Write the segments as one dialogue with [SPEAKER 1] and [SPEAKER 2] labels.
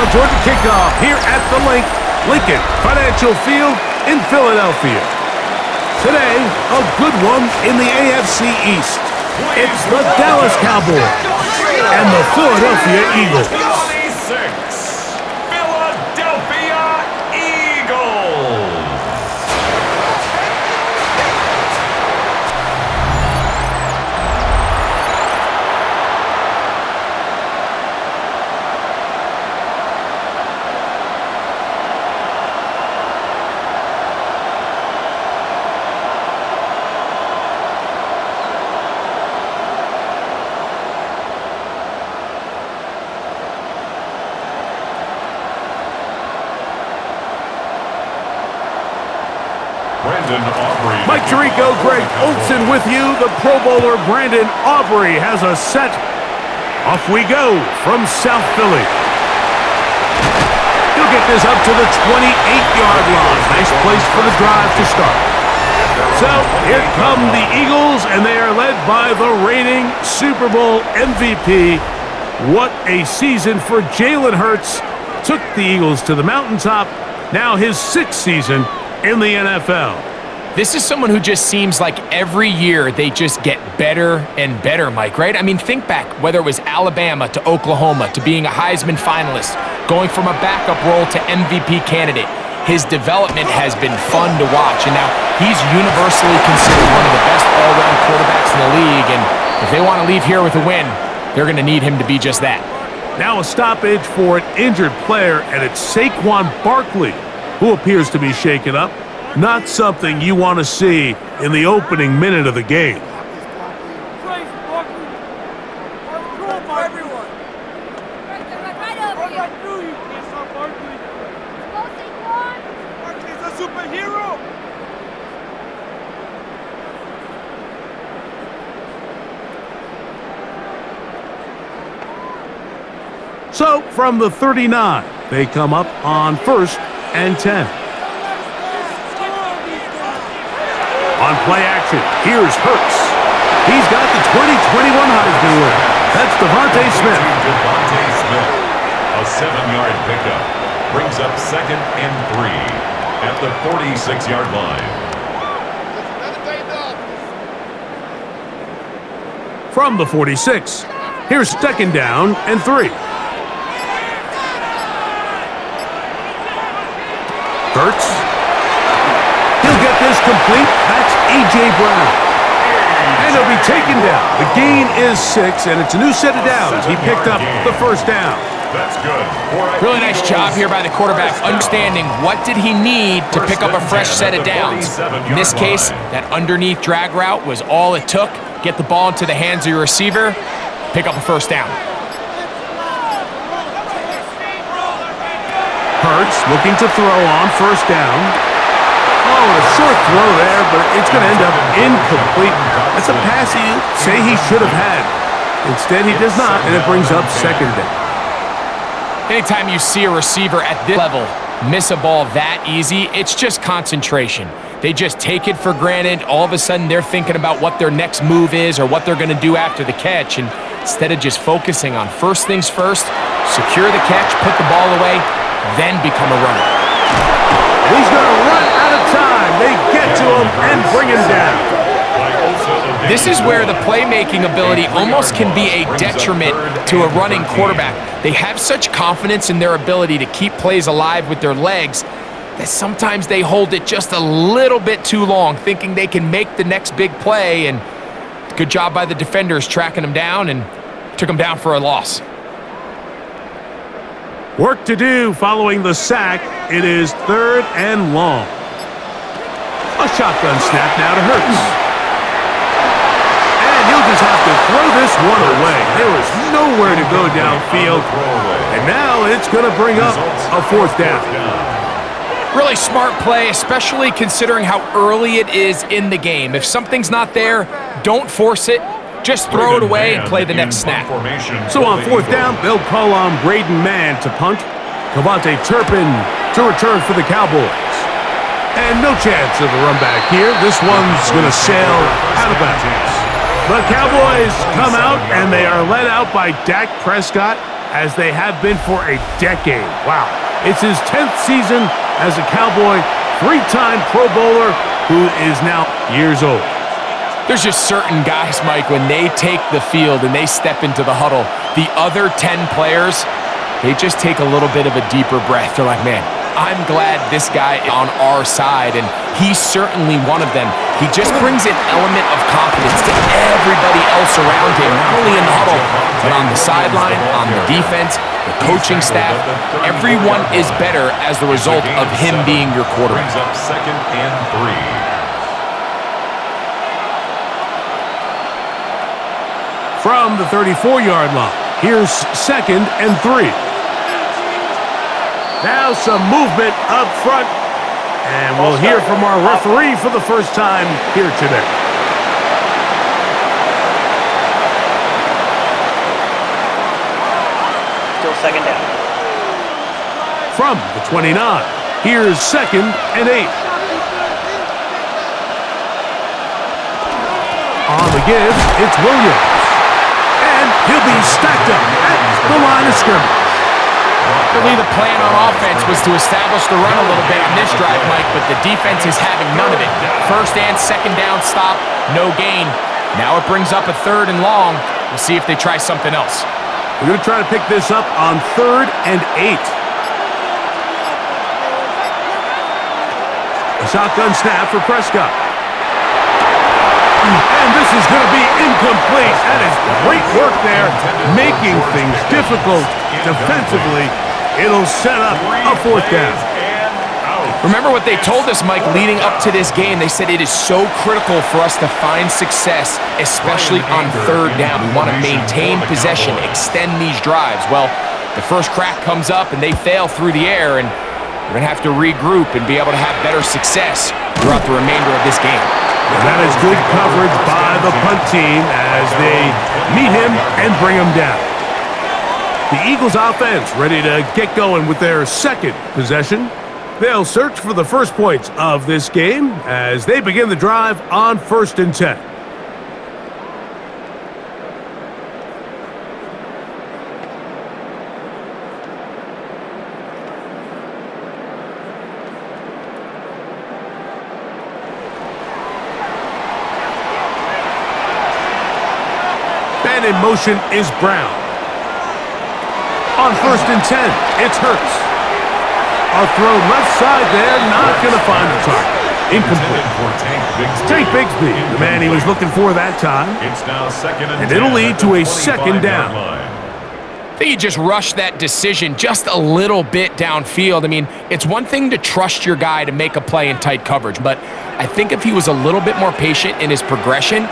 [SPEAKER 1] now toward the kickoff here at the Lincoln Financial Field in Philadelphia. Today, a good one in the AFC East. It's the Dallas Cowboys and the Philadelphia Eagles.
[SPEAKER 2] 26, Philadelphia Eagles.
[SPEAKER 1] Mike Tirico, Greg Olson with you. The Pro Bowler Brandon Aubrey has a set. Off we go from South Philly. He'll get this up to the 28-yard line. Nice place for the drive to start. So here come the Eagles, and they are led by the reigning Super Bowl MVP. What a season for Jalen Hurts. Took the Eagles to the mountaintop. Now his 6th season in the NFL.
[SPEAKER 3] This is someone who just seems like every year they just get better and better, Mike, right? I mean, think back, whether it was Alabama to Oklahoma to being a Heisman finalist, going from a backup role to MVP candidate. His development has been fun to watch, and now he's universally considered one of the best all-around quarterbacks in the league, and if they want to leave here with a win, they're going to need him to be just that.
[SPEAKER 1] Now a stoppage for an injured player, and it's Saquon Barkley who appears to be shaken up. Not something you want to see in the opening minute of the game. So from the 39, they come up on 1st and 10. On play action, here's Hurts. He's got the 2021 Heisman winner. That's Devontae Smith.
[SPEAKER 2] Devontae Smith, a 7-yard pickup, brings up 2nd and 3 at the 46-yard line.
[SPEAKER 1] From the 46, here's 2nd down and 3. Hurts. He'll get this complete. That's A.J. Brown. And he'll be taken down. The gain is 6, and it's a new set of downs. He picked up the 1st down.
[SPEAKER 2] That's good.
[SPEAKER 3] Really nice job here by the quarterback, understanding what did he need to pick up a fresh set of downs. In this case, that underneath drag route was all it took. Get the ball into the hands of your receiver, pick up a 1st down.
[SPEAKER 1] Hurts looking to throw on 1st down. Oh, a short throw there, but it's going to end up incomplete. That's a pass you say he should have had. Instead, he does not, and it brings up 2nd down.
[SPEAKER 3] Anytime you see a receiver at this level miss a ball that easy, it's just concentration. They just take it for granted. All of a sudden, they're thinking about what their next move is or what they're going to do after the catch, and instead of just focusing on first things first, secure the catch, put the ball away, then become a runner.
[SPEAKER 1] He's going to run out of time. They get to him and bring him down.
[SPEAKER 3] This is where the playmaking ability almost can be a detriment to a running quarterback. They have such confidence in their ability to keep plays alive with their legs that sometimes they hold it just a little bit too long, thinking they can make the next big play, and good job by the defenders tracking him down and took him down for a loss.
[SPEAKER 1] Work to do following the sack. It is 3rd and long. A shotgun snap now to Hurts. And he'll just have to throw this one away. There is nowhere to go downfield. And now it's going to bring up a 4th down.
[SPEAKER 3] Really smart play, especially considering how early it is in the game. If something's not there, don't force it. Just throw it away and play the next snap.
[SPEAKER 1] So on 4th down, they'll call on Braden Mann to punt. Cavante Turpin to return for the Cowboys. And no chance of a run back here. This one's going to sail out of bounds. The Cowboys come out, and they are led out by Dak Prescott. as they have been for a decade. Wow. It's his 10th season as a Cowboy, 3-time Pro Bowler who is now years old.
[SPEAKER 3] There's just certain guys, Mike, when they take the field and they step into the huddle, the other 10 players, they just take a little bit of a deeper breath. They're like, man, I'm glad this guy is on our side, and he's certainly one of them. He just brings an element of confidence to everybody else around him, not only in the huddle, but on the sideline, on the defense, the coaching staff. Everyone is better as the result of him being your quarterback.
[SPEAKER 2] Brings up 2nd and 3.
[SPEAKER 1] From the 34-yard line, here's 2nd and 3. Now some movement up front, and we'll hear from our referee for the first time here today.
[SPEAKER 4] Still 2nd down.
[SPEAKER 1] From the 29, here's 2nd and 8. On the give, it's Williams. And he'll be stacked up at the line of scrimmage.
[SPEAKER 3] Really, the plan on offense was to establish the run a little bit on this drive, Mike, but the defense is having none of it. 1st and 2nd down stop, no gain. Now it brings up a 3rd and long. We'll see if they try something else.
[SPEAKER 1] We're going to try to pick this up on 3rd and 8. A shotgun snap for Prescott. And this is going to be incomplete. That is great work there, making things difficult defensively. It'll set up a 4th down.
[SPEAKER 3] Remember what they told us, Mike, leading up to this game. They said it is so critical for us to find success, especially on 3rd down. We want to maintain possession, extend these drives. Well, the first crack comes up and they fail through the air, and we're going to have to regroup and be able to have better success throughout the remainder of this game.
[SPEAKER 1] And that is good coverage by the punt team as they meet him and bring him down. The Eagles offense ready to get going with their 2nd possession. They'll search for the first points of this game as they begin the drive on 1st and 10. In motion is Brown. On 1st and 10, it's Hurts. A throw left side there, not going to find the target. Incomplete. Tank Bigsby, the man he was looking for that time.
[SPEAKER 2] It's now 2nd and 10.
[SPEAKER 1] And it'll lead to a 2nd down.
[SPEAKER 3] I think he just rushed that decision just a little bit downfield. I mean, it's one thing to trust your guy to make a play in tight coverage, but I think if he was a little bit more patient in his progression,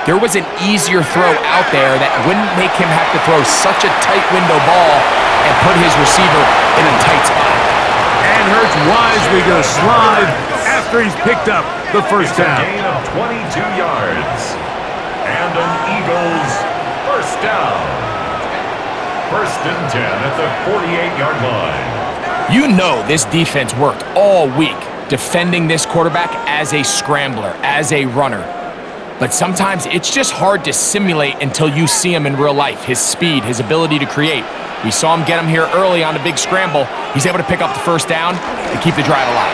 [SPEAKER 3] there was an easier throw out there that wouldn't make him have to throw such a tight window ball and put his receiver in a tight spot.
[SPEAKER 1] And Hurts wisely going to slide after he's picked up the first down.
[SPEAKER 2] A gain of 22 yards. And an Eagles 1st down. 1st and 10 at the 48-yard line.
[SPEAKER 3] You know this defense worked all week defending this quarterback as a scrambler, as a runner. But sometimes it's just hard to simulate until you see him in real life, his speed, his ability to create. We saw him get him here early on a big scramble. He's able to pick up the 1st down to keep the drive alive.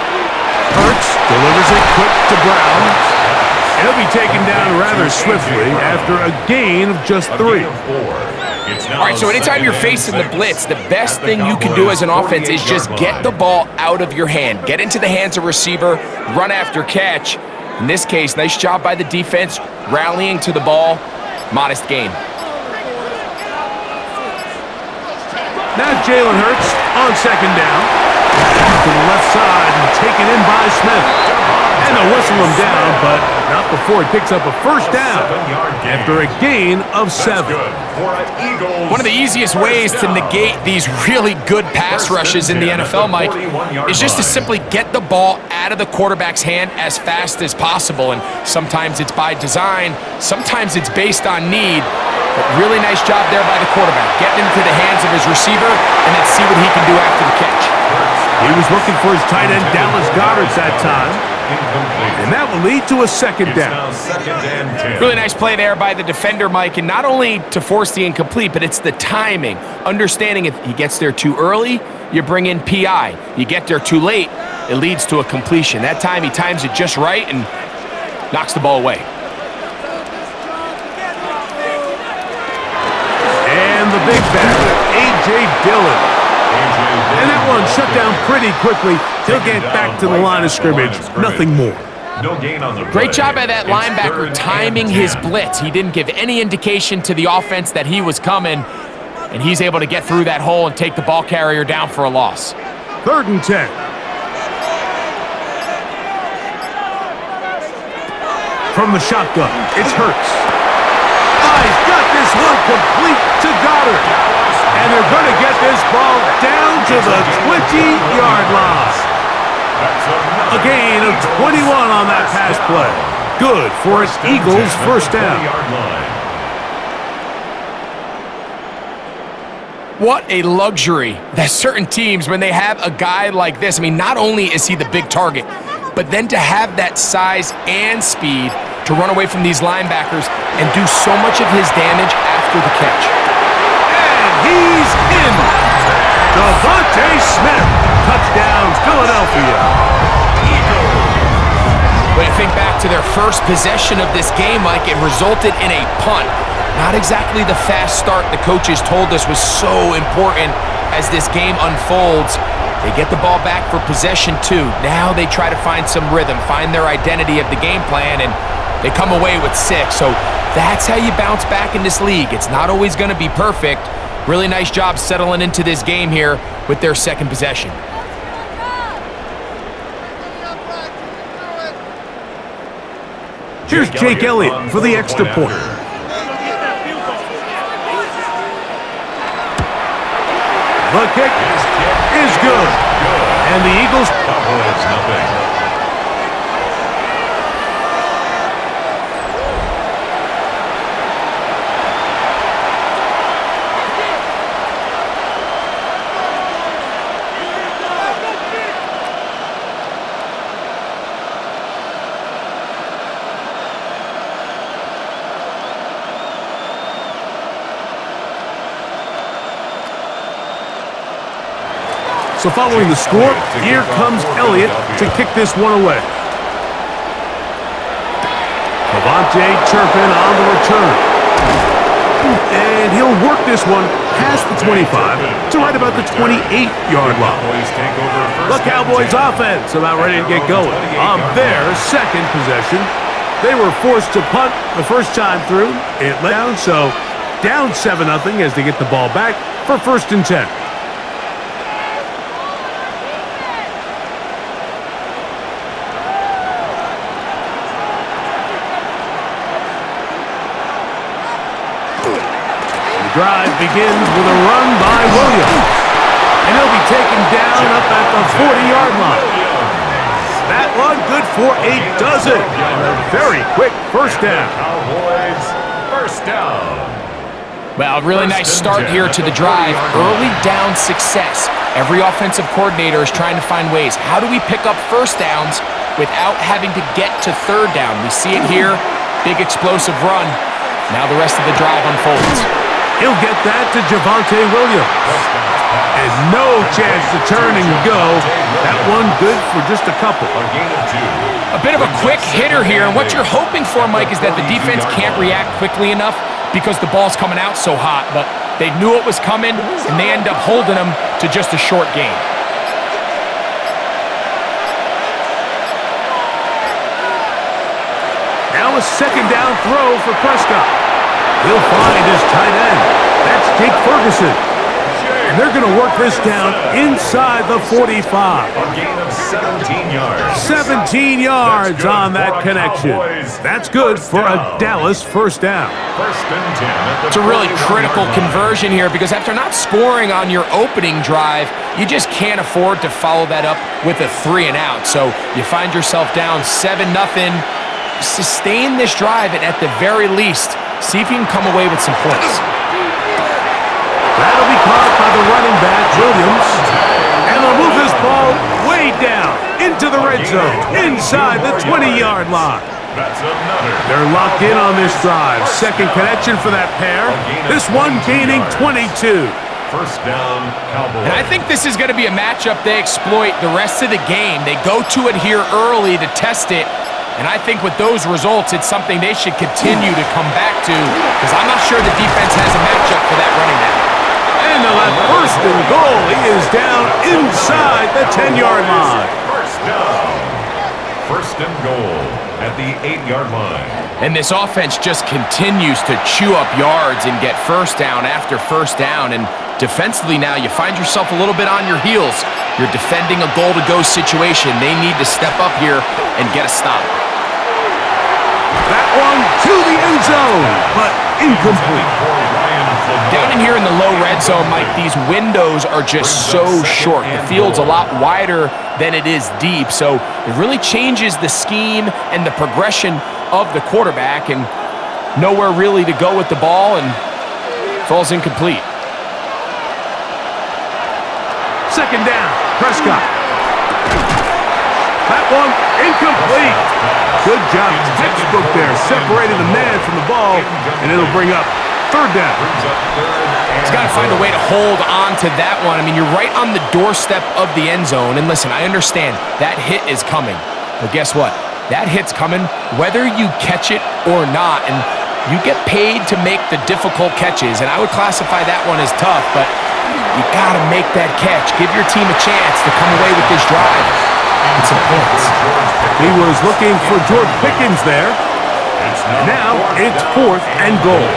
[SPEAKER 1] Hurts delivers it quick to Brown. He'll be taken down rather swiftly after a gain of just 3.
[SPEAKER 3] All right, so anytime you're facing the blitz, the best thing you can do as an offense is just get the ball out of your hand. Get into the hands of receiver, run after catch. In this case, nice job by the defense, rallying to the ball. Modest gain.
[SPEAKER 1] Now Jalen Hurts on 2nd down. To the left side and taken in by Smith. And they'll whistle him down, but not before he picks up a 1st down after a gain of 7.
[SPEAKER 3] One of the easiest ways to negate these really good pass rushes in the NFL, Mike, is just to simply get the ball out of the quarterback's hand as fast as possible. And sometimes it's by design, sometimes it's based on need. But really nice job there by the quarterback, getting into the hands of his receiver and then see what he can do after the catch.
[SPEAKER 1] He was looking for his tight end, Dallas Goedert, that time.
[SPEAKER 2] incomplete.
[SPEAKER 1] And that will lead to a second
[SPEAKER 2] It's
[SPEAKER 1] down.
[SPEAKER 2] now 2nd and 10.
[SPEAKER 3] Really nice play there by the defender, Mike, and not only to force the incomplete, but it's the timing. Understanding if he gets there too early, you bring in PI. You get there too late, it leads to a completion. That time he times it just right and knocks the ball away.
[SPEAKER 1] And the big batter, A.J. Dillon. And that one shut down pretty quickly. He'll get back to the line of scrimmage. Nothing more.
[SPEAKER 2] No gain on the play.
[SPEAKER 3] Great job by that
[SPEAKER 2] It's
[SPEAKER 3] linebacker
[SPEAKER 2] 3rd
[SPEAKER 3] timing
[SPEAKER 2] and
[SPEAKER 3] his
[SPEAKER 2] 10.
[SPEAKER 3] blitz. He didn't give any indication to the offense that he was coming, and he's able to get through that hole and take the ball carrier down for a loss.
[SPEAKER 1] 3rd and 10. From the shotgun, it's Hurts. He's got this one complete to Goddard. And they're going to get this ball down to the 20-yard line. A gain of 21 on that pass play. Good for an Eagles first down.
[SPEAKER 3] What a luxury that certain teams, when they have a guy like this, I mean, not only is he the big target, but then to have that size and speed to run away from these linebackers and do so much of his damage after the catch.
[SPEAKER 1] And he's in. Devontae Smith. Touchdown, Philadelphia.
[SPEAKER 3] When you think back to their first possession of this game, Mike, it resulted in a punt. Not exactly the fast start the coaches told us was so important as this game unfolds. They get the ball back for possession 2. Now they try to find some rhythm, find their identity of the game plan, and they come away with 6. So that's how you bounce back in this league. It's not always going to be perfect. Really nice job settling into this game here with their second possession.
[SPEAKER 1] Here's Jake Elliott for the extra point. The kick is good. And the Eagles...
[SPEAKER 2] Cowboys nothing.
[SPEAKER 1] So following the score, here comes Elliott to kick this one away. Devontae chirping on the return. And he'll work this one past the 25 to right about the 28-yard line. The Cowboys offense about ready to get going on their second possession. They were forced to punt the first time through. It let down, so down 7-0 as they get the ball back for 1st and 10. Drive begins with a run by Williams. And he'll be taken down up at the 40-yard line. That one good for a dozen. And a very quick first down.
[SPEAKER 2] Cowboys first down.
[SPEAKER 3] Well, really nice start here to the drive. Early down success. Every offensive coordinator is trying to find ways. How do we pick up first downs without having to get to 3rd down? We see it here. Big explosive run. Now the rest of the drive unfolds.
[SPEAKER 1] He'll get that to Javonte Williams. And no chance to turn and go. That one good for just a couple.
[SPEAKER 3] A bit of a quick hitter here, and what you're hoping for, Mike, is that the defense can't react quickly enough because the ball's coming out so hot. But they knew it was coming, and they end up holding them to just a short gain.
[SPEAKER 1] Now a second down throw for Prescott. He'll find his tight end. That's Jake Ferguson. And they're going to work this down inside the 45.
[SPEAKER 2] A gain of 17 yards.
[SPEAKER 1] 17 yards on that connection. That's good for a Dallas first down.
[SPEAKER 2] 1st and 10 at the
[SPEAKER 3] It's a really
[SPEAKER 2] 41-yard
[SPEAKER 3] critical
[SPEAKER 2] line.
[SPEAKER 3] conversion here because after not scoring on your opening drive, you just can't afford to follow that up with a 3 and out. So you find yourself down 7-0. Sustain this drive and at the very least, see if you can come away with some points.
[SPEAKER 1] That'll be caught by the running back, Williams. And they'll move this ball way down into the red zone, inside the 20-yard line.
[SPEAKER 2] That's another.
[SPEAKER 1] They're locked in on this drive. Second connection for that pair. This one gaining 22.
[SPEAKER 2] First down, Cowboys.
[SPEAKER 3] And I think this is going to be a matchup they exploit the rest of the game. They go to it here early to test it. And I think with those results, it's something they should continue to come back to, because I'm not sure the defense has a matchup for that running back.
[SPEAKER 1] And on that first and goal, he is down inside the 10-yard line.
[SPEAKER 2] First down. First and goal at the 8-yard line.
[SPEAKER 3] And this offense just continues to chew up yards and get first down after first down. And defensively now, you find yourself a little bit on your heels. You're defending a goal-to-go situation. They need to step up here and get a stop.
[SPEAKER 1] That one to the end zone, but incomplete.
[SPEAKER 3] Down in here in the low red zone, Mike, these windows are just so short. The field's a lot wider than it is deep, so it really changes the scheme and the progression of the quarterback, and nowhere really to go with the ball, and falls incomplete.
[SPEAKER 1] Second down, Prescott. That one incomplete. Good job, textbook there, separating the man from the ball, and it'll bring up third down.
[SPEAKER 3] He's got to find a way to hold on to that one. I mean, you're right on the doorstep of the end zone, and listen, I understand that hit is coming, but guess what? That hit's coming whether you catch it or not, and you get paid to make the difficult catches, and I would classify that one as tough, but you got to make that catch. Give your team a chance to come away with this drive. It's some points.
[SPEAKER 1] He was looking for George Pickens there. Now it's fourth and goal.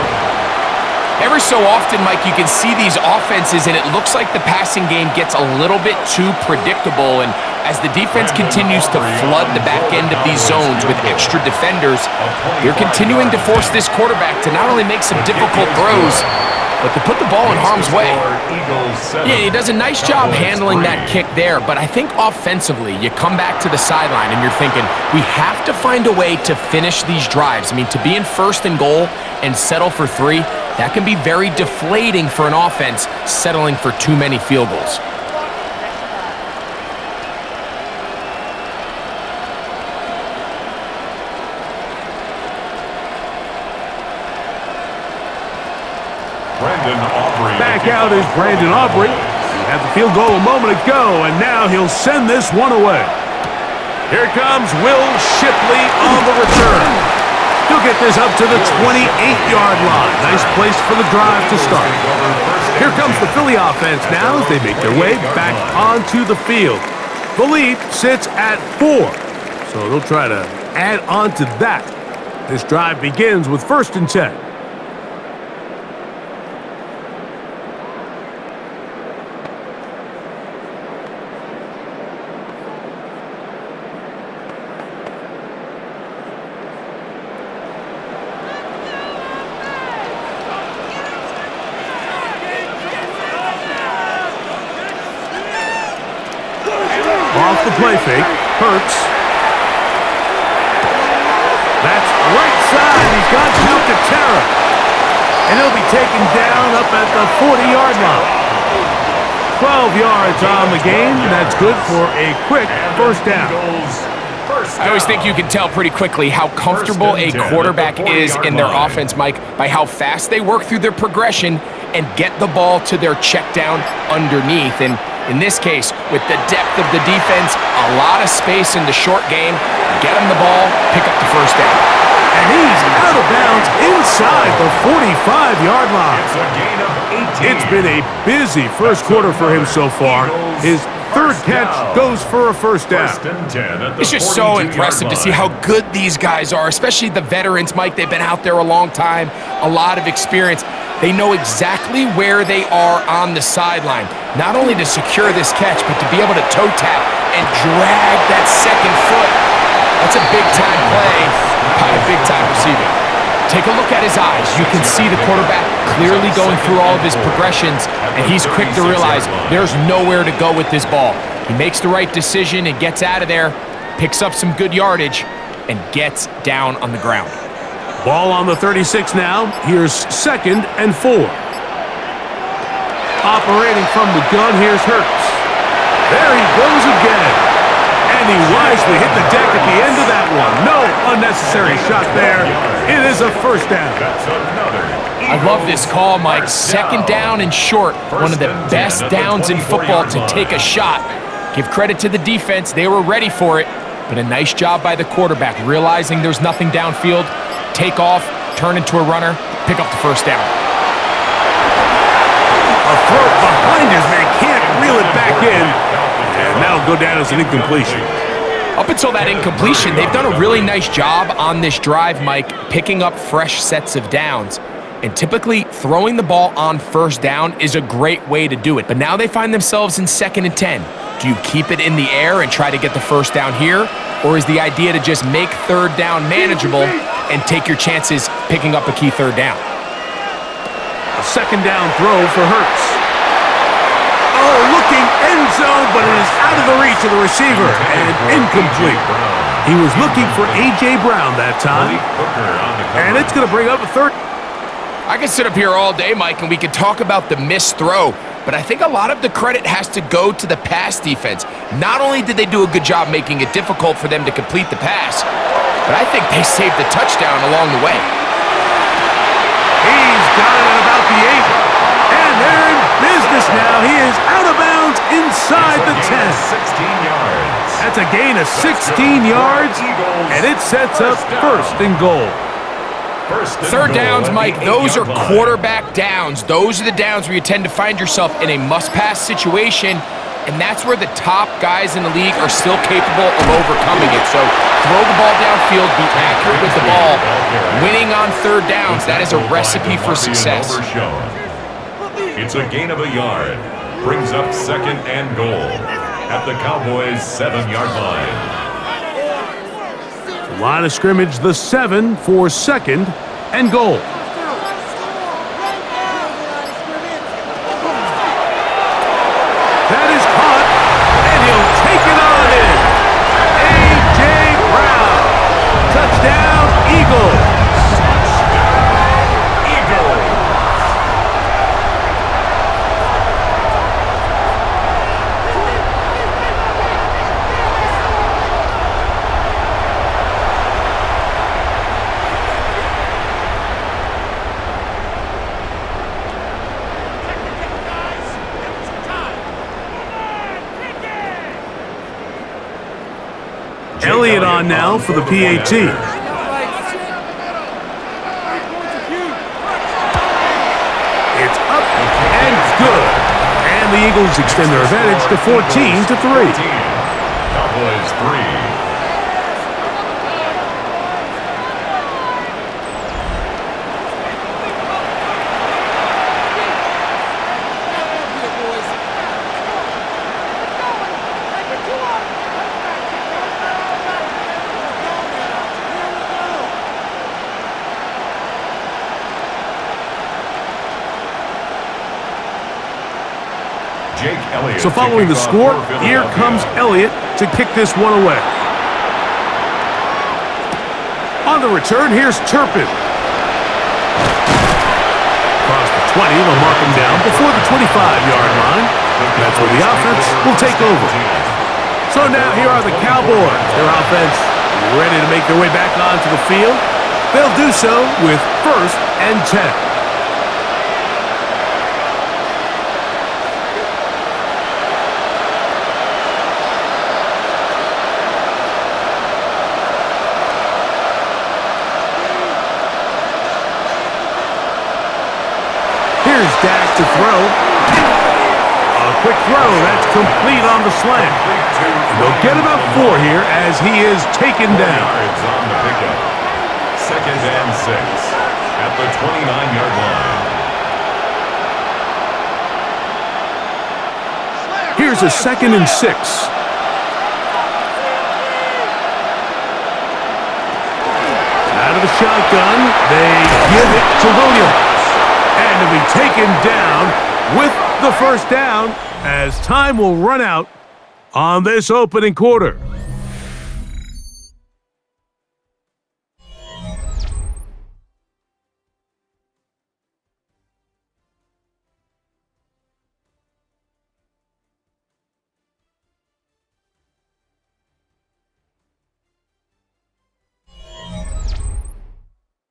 [SPEAKER 3] Every so often, Mike, you can see these offenses, and it looks like the passing game gets a little bit too predictable, and as the defense continues to flood the back end of these zones with extra defenders, they're continuing to force this quarterback to not only make some difficult throws, but to put the ball in harm's way. Yeah, he does a nice job handling that kick there, but I think offensively, you come back to the sideline and you're thinking, we have to find a way to finish these drives. I mean, to be in first and goal and settle for 3, that can be very deflating for an offense settling for too many field goals.
[SPEAKER 1] Back out is Brandon Aubrey. He had the field goal a moment ago, and now he'll send this one away. Here comes Will Shipley on the return. He'll get this up to the 28-yard line. Nice place for the drive to start. Here comes the Philly offense now as they make their way back onto the field. The lead sits at 4, so they'll try to add on to that. This drive begins with first and 10. Off the play fake, Hurts. That's right side. He's got Calcaterra. And he'll be taken down up at the 40-yard line. 12 yards on the game. That's good for a quick first down.
[SPEAKER 3] I always think you can tell pretty quickly how comfortable a quarterback is in their offense, Mike, by how fast they work through their progression and get the ball to their check down underneath. And in this case, with the depth of the defense, a lot of space in the short game, get him the ball, pick up the first down.
[SPEAKER 1] And he's out of bounds inside the 45-yard line.
[SPEAKER 2] It's a gain of 18.
[SPEAKER 1] It's been a busy first quarter for him so far. His third catch goes for a first down.
[SPEAKER 3] It's just so impressive to see how good these guys are, especially the veterans, Mike. They've been out there a long time, a lot of experience. They know exactly where they are on the sideline, not only to secure this catch, but to be able to toe tap and drag that second foot. That's a big-time play by a big-time receiver. Take a look at his eyes. You can see the quarterback clearly going through all of his progressions, and he's quick to realize there's nowhere to go with this ball. He makes the right decision and gets out of there, picks up some good yardage, and gets down on the ground.
[SPEAKER 1] Ball on the 36 now. Here's second and 4. Operating from the gun, here's Hurts. There he goes again. And he wisely hit the deck at the end of that one. No unnecessary shot there. It is a first down.
[SPEAKER 2] That's another.
[SPEAKER 3] I love this call, Mike. Second down and short. One of the best downs in football to take a shot. Give credit to the defense. They were ready for it. But a nice job by the quarterback, realizing there's nothing downfield. Take off, turn into a runner, pick up the first down.
[SPEAKER 1] A throw behind his man, can't reel it back in. And that'll go down as an incompletion.
[SPEAKER 3] Up until that incompletion, they've done a really nice job on this drive, Mike, picking up fresh sets of downs. And typically, throwing the ball on first down is a great way to do it. But now they find themselves in 2nd and 10. Do you keep it in the air and try to get the first down here? Or is the idea to just make third down manageable and take your chances picking up a key third down?
[SPEAKER 1] A second down throw for Hurts. Oh, looking end zone, but it is out of the reach of the receiver and incomplete. He was looking for A.J. Brown that time. And it's going to bring up a third.
[SPEAKER 3] I could sit up here all day, Mike, and we could talk about the missed throw, but I think a lot of the credit has to go to the pass defense. Not only did they do a good job making it difficult for them to complete the pass, but I think they saved the touchdown along the way.
[SPEAKER 1] He's got it at about the 8. And they're in business now. He is out of bounds inside the 10.
[SPEAKER 2] 16 yards.
[SPEAKER 1] That's a gain of 16 yards, and it sets up first and goal.
[SPEAKER 3] Third downs, Mike, those are quarterback downs. Those are the downs where you tend to find yourself in a must-pass situation, and that's where the top guys in the league are still capable of overcoming it. So throw the ball downfield, be accurate with the ball. Winning on third downs, that is a recipe for success.
[SPEAKER 2] It's a gain of a yard. Brings up 2nd and goal at the Cowboys' 7-yard line.
[SPEAKER 1] Line of scrimmage, the 7 for 2nd and goal. That is caught, and he'll take it on in. A.J. Brown. Touchdown, Eagles. Elliott on now for the PAT. It's up and good. And the Eagles extend their advantage to 14-3.
[SPEAKER 2] Cowboys 3.
[SPEAKER 1] So following the score, here comes Elliott to kick this one away. On the return, here's Turpin. Across the 20, they'll mark him down before the 25-yard line. That's where the offense will take over. So now here are the Cowboys. Their offense ready to make their way back onto the field. They'll do so with 1st and 10. Here's Dak to throw. A quick throw. That's complete on the slant. They'll get about 4 here as he is taken down.
[SPEAKER 2] Yards on the pickup. 2nd and 6 at the 29-yard line.
[SPEAKER 1] Here's a 2nd and 6. Out of the shotgun, they give it to Williams. And to be taken down with the first down as time will run out on this opening quarter.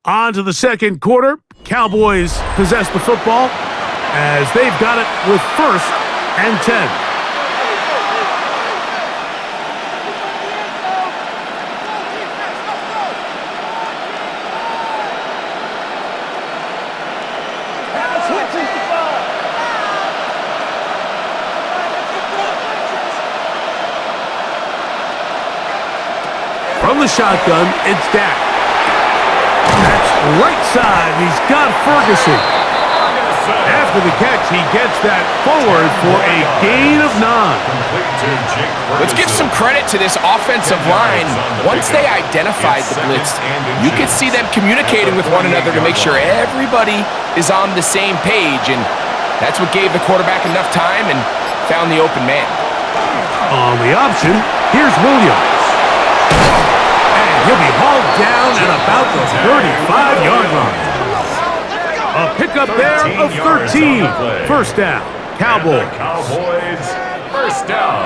[SPEAKER 1] On to the second quarter. Cowboys possess the football as they've got it with 1st and 10. From the shotgun, it's Dak. That's right side. He's got Ferguson. After the catch, he gets that forward for a gain of 9.
[SPEAKER 3] Let's give some credit to this offensive line. Once they identified the blitz, you could see them communicating with one another to make sure everybody is on the same page, and that's what gave the quarterback enough time and found the open man.
[SPEAKER 1] On the option, here's Williams. He'll be hauled down at about the 35-yard line. A pickup there of 13. 1st down. Cowboys.
[SPEAKER 2] First down.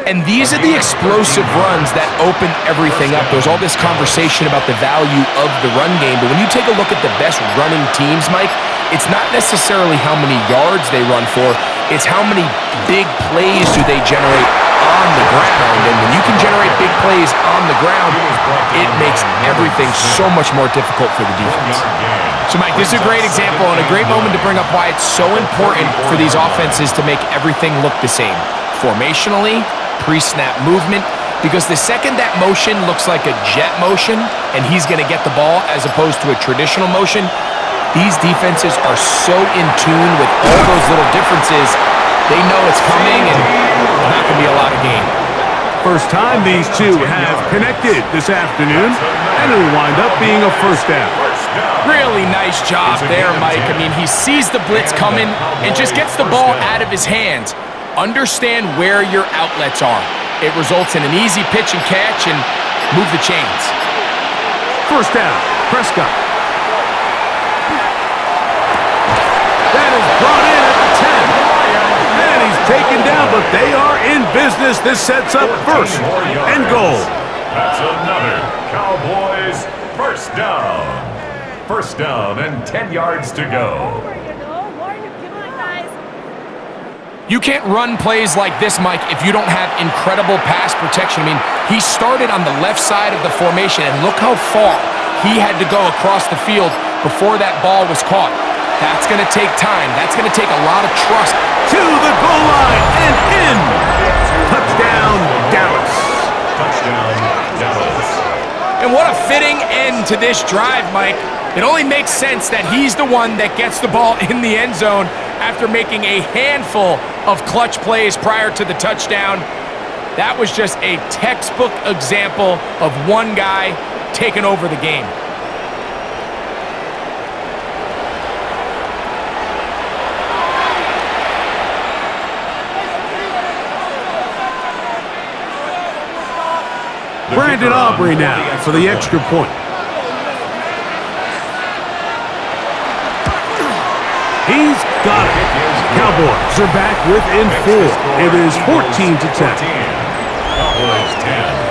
[SPEAKER 3] And these are the explosive runs that open everything up. There's all this conversation about the value of the run game, but when you take a look at the best running teams, Mike, it's not necessarily how many yards they run for, it's how many big plays do they generate on the ground. And when you can generate big plays on the ground, it makes everything so much more difficult for the defense. So, Mike, this is a great example and a great moment to bring up why it's so important for these offenses to make everything look the same. Formationally, pre-snap movement, because the second that motion looks like a jet motion and he's going to get the ball as opposed to a traditional motion, these defenses are so in tune with all those little differences, they know it's coming and there's not going to be a lot of gain.
[SPEAKER 1] First time these two have connected this afternoon, and it'll wind up being a 1st down.
[SPEAKER 3] Really nice job there, Mike. I mean, he sees the blitz coming and just gets the ball out of his hands. Understand where your outlets are. It results in an easy pitch and catch and move the chains.
[SPEAKER 1] 1st down, Prescott. That is brought in at the 10. And he's taken down, but they are in business. This sets up 1st and goal.
[SPEAKER 2] That's another Cowboys 1st down. 1st down and 10 yards to go.
[SPEAKER 3] You can't run plays like this, Mike, if you don't have incredible pass protection. I mean, he started on the left side of the formation, and look how far he had to go across the field before that ball was caught. That's going to take time. That's going to take a lot of trust.
[SPEAKER 1] To the goal line and in. Touchdown, Dallas.
[SPEAKER 2] Touchdown, Dallas.
[SPEAKER 3] And what a fitting end to this drive, Mike. It only makes sense that he's the one that gets the ball in the end zone after making a handful of clutch plays prior to the touchdown. That was just a textbook example of one guy taking over the game.
[SPEAKER 1] Brandon Aubrey now for the extra point. He's got it. Cowboys are back within 4. It is 14 to 10.
[SPEAKER 2] Cowboys 10.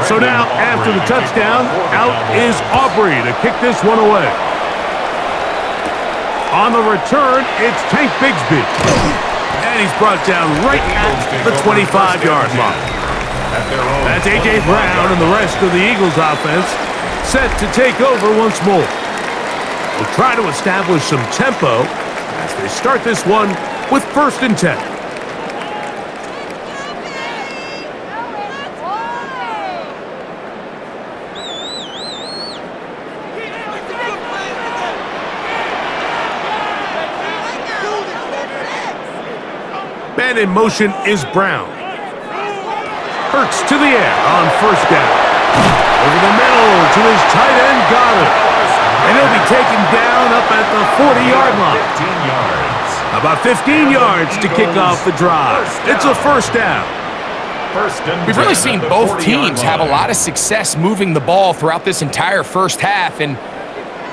[SPEAKER 1] So now, after the touchdown, out is Aubrey to kick this one away. On the return, it's Tank Bigsby. And he's brought down right at the 25-yard line. That's A.J. Brown and the rest of the Eagles offense set to take over once more. We'll try to establish some tempo as they start this one with 1st and 10. Man in motion is Brown. Hurts to the air on 1st down. Over the middle to his tight end, Goddard. And he'll be taken down up at the 40-yard line.
[SPEAKER 2] 15 yards.
[SPEAKER 1] About 15 yards to kick off the drive. It's a first down.
[SPEAKER 3] We've really seen both teams have a lot of success moving the ball throughout this entire first half, and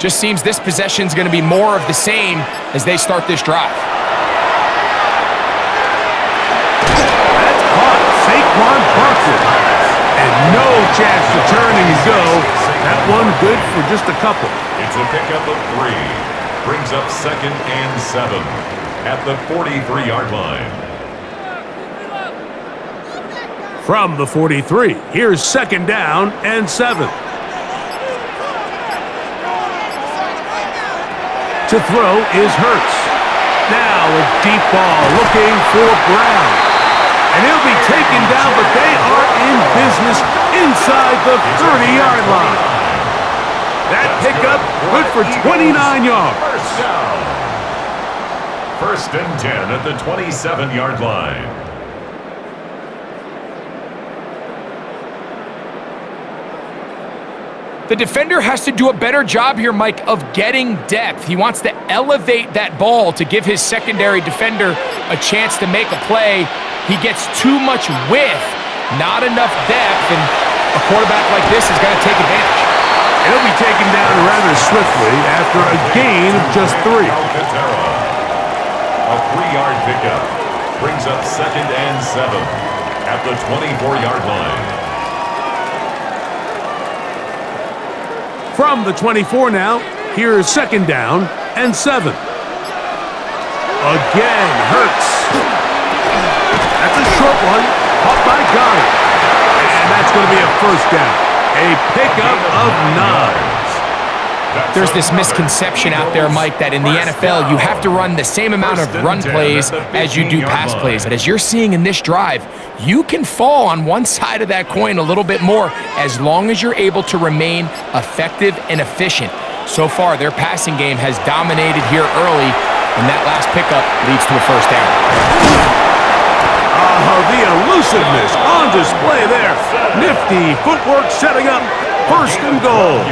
[SPEAKER 3] just seems this possession is going to be more of the same as they start this drive.
[SPEAKER 1] That's caught. Saquon Barkley. And no chance to turn and go. That one good for just a couple.
[SPEAKER 2] It's a pickup of 3. Brings up 2nd and 7 at the 43-yard line.
[SPEAKER 1] From the 43, here's 2nd down and 7. To throw is Hurts. Now a deep ball looking for Brown. And he'll be taken down, but they are in business inside the 30-yard line. That pickup good for 29 yards.
[SPEAKER 2] First down. 1st and 10 at the 27-yard line.
[SPEAKER 3] The defender has to do a better job here, Mike, of getting depth. He wants to elevate that ball to give his secondary defender a chance to make a play. He gets too much width, not enough depth, and a quarterback like this is going to take advantage.
[SPEAKER 1] He'll be taken down rather swiftly after a gain of just 3.
[SPEAKER 2] A 3-yard pickup brings up 2nd and 7 at the 24-yard line.
[SPEAKER 1] From the 24 now, here's 2nd down and 7. Again, Hurts. That's a short one, caught by Goddard. And that's going to be a first down. A pickup of 9.
[SPEAKER 3] There's this misconception out there, Mike, that in the NFL, you have to run the same amount of run plays as you do pass plays. But as you're seeing in this drive, you can fall on one side of that coin a little bit more as long as you're able to remain effective and efficient. So far, their passing game has dominated here early, and that last pickup leads to a first down.
[SPEAKER 1] Oh, the elusiveness on display there. Nifty footwork setting up 1st and goal.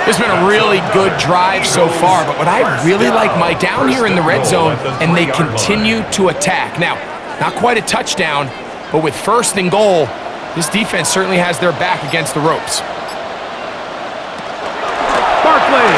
[SPEAKER 3] It's been a really good drive so far, but what I really like, Mike, down here in the red zone, and they continue to attack. Now, not quite a touchdown, but with 1st and goal, this defense certainly has their back against the ropes.
[SPEAKER 1] Barkley.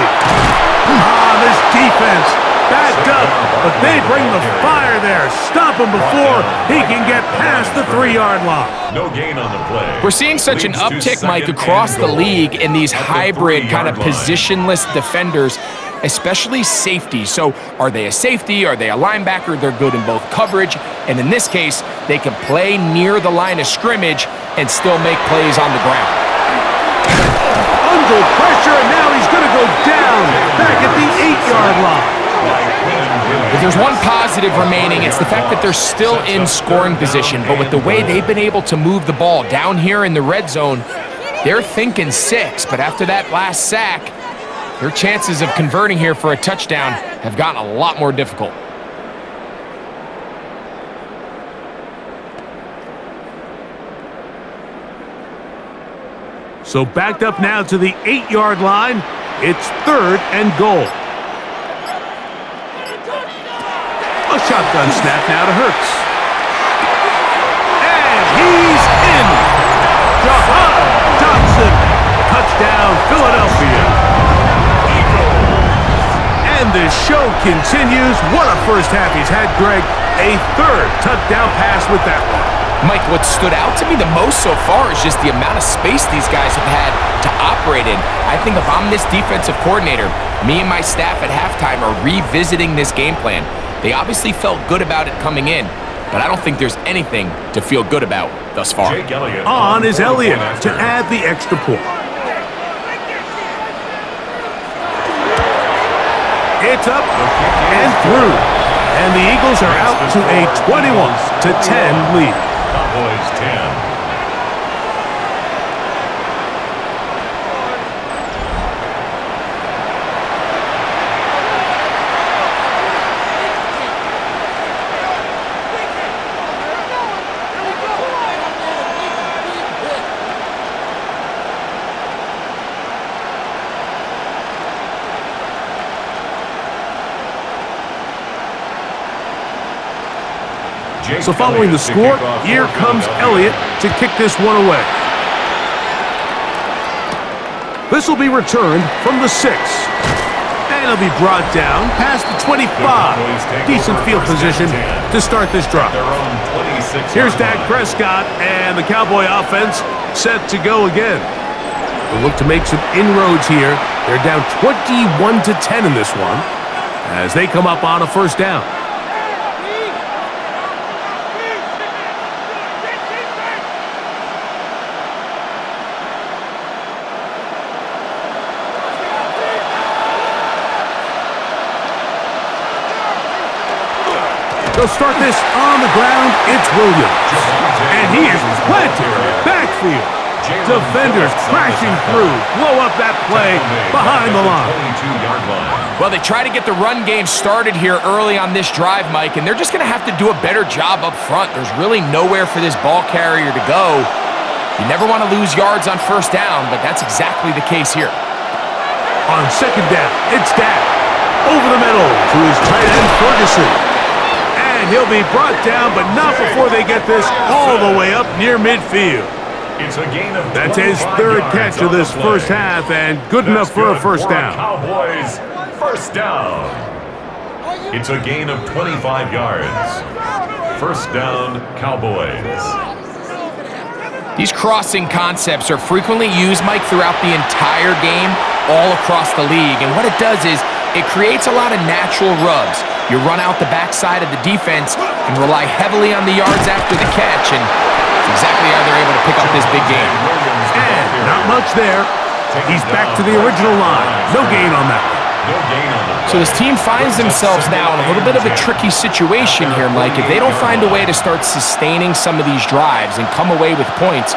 [SPEAKER 1] This defense backed up, but they bring the fire there. Stop him before he can get past the 3-yard line.
[SPEAKER 2] No gain on the play.
[SPEAKER 3] We're seeing such an uptick, Mike, across the league in these hybrid kind of positionless defenders, especially safety. So are they a safety? Are they a linebacker? They're good in both coverage. And in this case, they can play near the line of scrimmage and still make plays on the ground.
[SPEAKER 1] Under pressure, and now he's going to go down back at the 8-yard line.
[SPEAKER 3] If there's one positive remaining, it's the fact that they're still in scoring position. But with the way they've been able to move the ball down here in the red zone, they're thinking 6. But after that last sack, their chances of converting here for a touchdown have gotten a lot more difficult.
[SPEAKER 1] So backed up now to the 8-yard line. It's 3rd and goal. A shotgun snap now to Hurts. And he's in. Jahan Dotson. Touchdown, Philadelphia. And the show continues. What a first half he's had, Greg. A 3rd touchdown pass with that one.
[SPEAKER 3] Mike, what stood out to me the most so far is just the amount of space these guys have had to operate in. I think if I'm this defensive coordinator, me and my staff at halftime are revisiting this game plan. They obviously felt good about it coming in, but I don't think there's anything to feel good about thus far.
[SPEAKER 1] On is Elliott to add the extra point. It's up and through. And the Eagles are out to a 21-10 lead.
[SPEAKER 2] Cowboys 10.
[SPEAKER 1] So following the score, here comes Elliott to kick this one away. This will be returned from the 6. And it'll be brought down past the 25. Decent field position to start this drive. Here's Dak Prescott and the Cowboy offense set to go again. They'll look to make some inroads here. They're down 21-10 in this one as they come up on a first down. They'll start this on the ground. It's Williams. And he is planted. Backfield. Defenders crashing through. Blow up that play behind the line.
[SPEAKER 3] Well, they try to get the run game started here early on this drive, Mike, and they're just going to have to do a better job up front. There's really nowhere for this ball carrier to go. You never want to lose yards on first down, but that's exactly the case here.
[SPEAKER 1] On second down, it's Dak. Over the middle to his tight end, Ferguson. And he'll be brought down, but not before they get this all the way up near midfield.
[SPEAKER 2] It's a gain of
[SPEAKER 1] That's his third catch of this first half, and good enough for a first down.
[SPEAKER 2] Cowboys, first down. It's a gain of 25 yards. First down, Cowboys.
[SPEAKER 3] These crossing concepts are frequently used, Mike, throughout the entire game, all across the league. And what it does is it creates a lot of natural rubs. You run out the backside of the defense and rely heavily on the yards after the catch, and it's exactly how they're able to pick up this big game.
[SPEAKER 1] And not much there. He's back to the original line. No gain on that.
[SPEAKER 3] So this team finds themselves now in a little bit of a tricky situation here, Mike. If they don't find a way to start sustaining some of these drives and come away with points,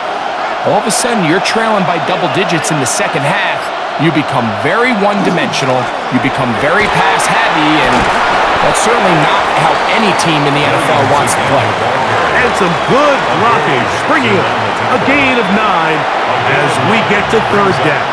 [SPEAKER 3] all of a sudden you're trailing by double digits in the second half. You become very one-dimensional. You become very pass-heavy, and that's certainly not how any team in the NFL wants to play.
[SPEAKER 1] And some good blocking, springing up. A gain of 9 as we get to third down.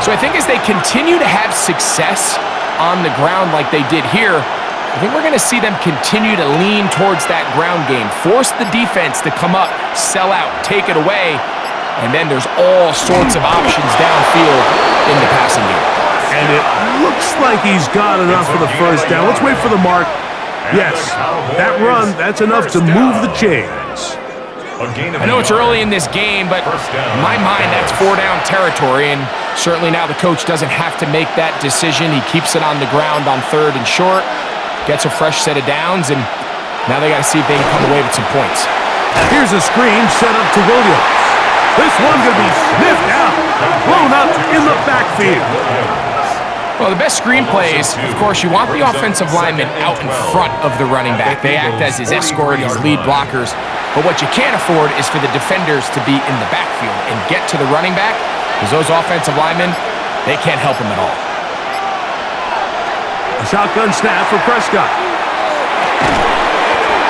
[SPEAKER 3] So I think as they continue to have success on the ground like they did here, I think we're going to see them continue to lean towards that ground game, force the defense to come up, sell out, take it away, and then there's all sorts of options downfield in the passing game.
[SPEAKER 1] And it looks like he's got enough for the first down. Let's wait for the mark. Yes, that run, that's enough to move the chains.
[SPEAKER 3] I know it's early in this game, but in my mind, that's 4-down territory, and certainly now the coach doesn't have to make that decision. He keeps it on the ground on third and short, gets a fresh set of downs, and now they got to see if they can come away with some points.
[SPEAKER 1] Here's a screen set up to Williams. This one's going to be sniffed out, blown up in the backfield.
[SPEAKER 3] Well, the best screenplays, of course, you want the offensive lineman out in front of the running back. They act as his escort, his lead blockers. But what you can't afford is for the defenders to be in the backfield and get to the running back, because those offensive linemen, they can't help him at all.
[SPEAKER 1] A shotgun snap for Prescott.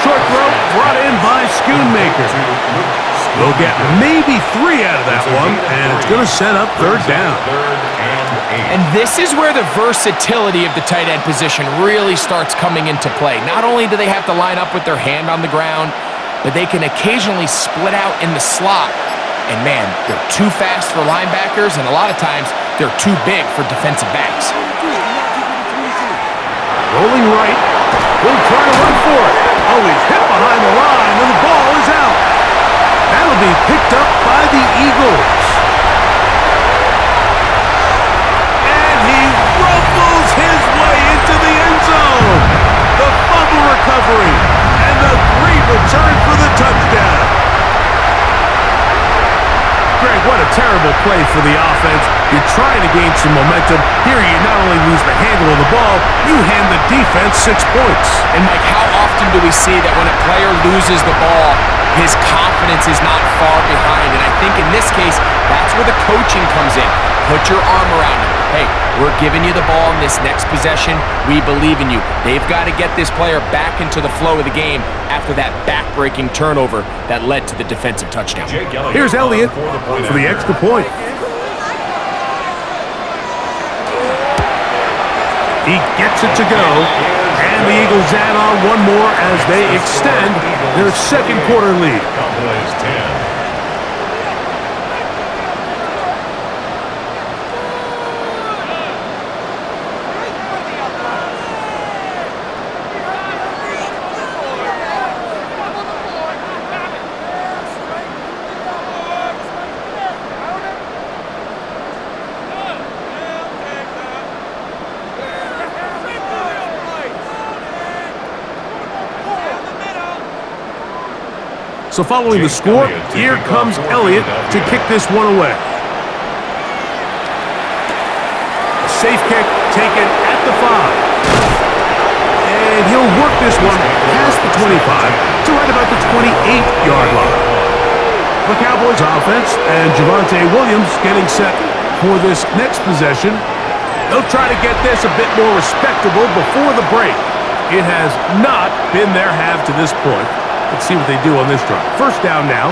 [SPEAKER 1] Short throw brought in by Schoonmaker. We'll get maybe 3 out of that one, and it's going to set up third down.
[SPEAKER 3] And this is where the versatility of the tight end position really starts coming into play. Not only do they have to line up with their hand on the ground, but they can occasionally split out in the slot. And man, they're too fast for linebackers, and a lot of times they're too big for defensive backs.
[SPEAKER 1] Rolling right. He'll try to run for it. Oh, he's hit behind the line, and the ball is out. That'll be picked up by the Eagles. And he rumbles his way into the end zone. The fumble recovery and the great return for the touchdown. Greg, what a terrible play for the offense. You're trying to gain some momentum. Here you not only lose the handle of the ball, you hand the defense 6 points.
[SPEAKER 3] And Mike, how often do we see that when a player loses the ball, his confidence is not far behind? And I think in this case, that's where the coaching comes in. Put your arm around him. Hey, we're giving you the ball in this next possession. We believe in you. They've got to get this player back into the flow of the game after that back-breaking turnover that led to the defensive touchdown.
[SPEAKER 1] Here's Elliott for the extra point. He gets it to go. And the Eagles add on one more as they extend their second quarter lead.
[SPEAKER 2] Cowboys 10.
[SPEAKER 1] So following the score, here comes Elliott to kick this one away. A safe kick taken at the 5. And he'll work this one past the 25 to right about the 28-yard line. The Cowboys offense and Javonte Williams getting set for this next possession. They'll try to get this a bit more respectable before the break. It has not been their half to this point. Let's see what they do on this drive. First down now.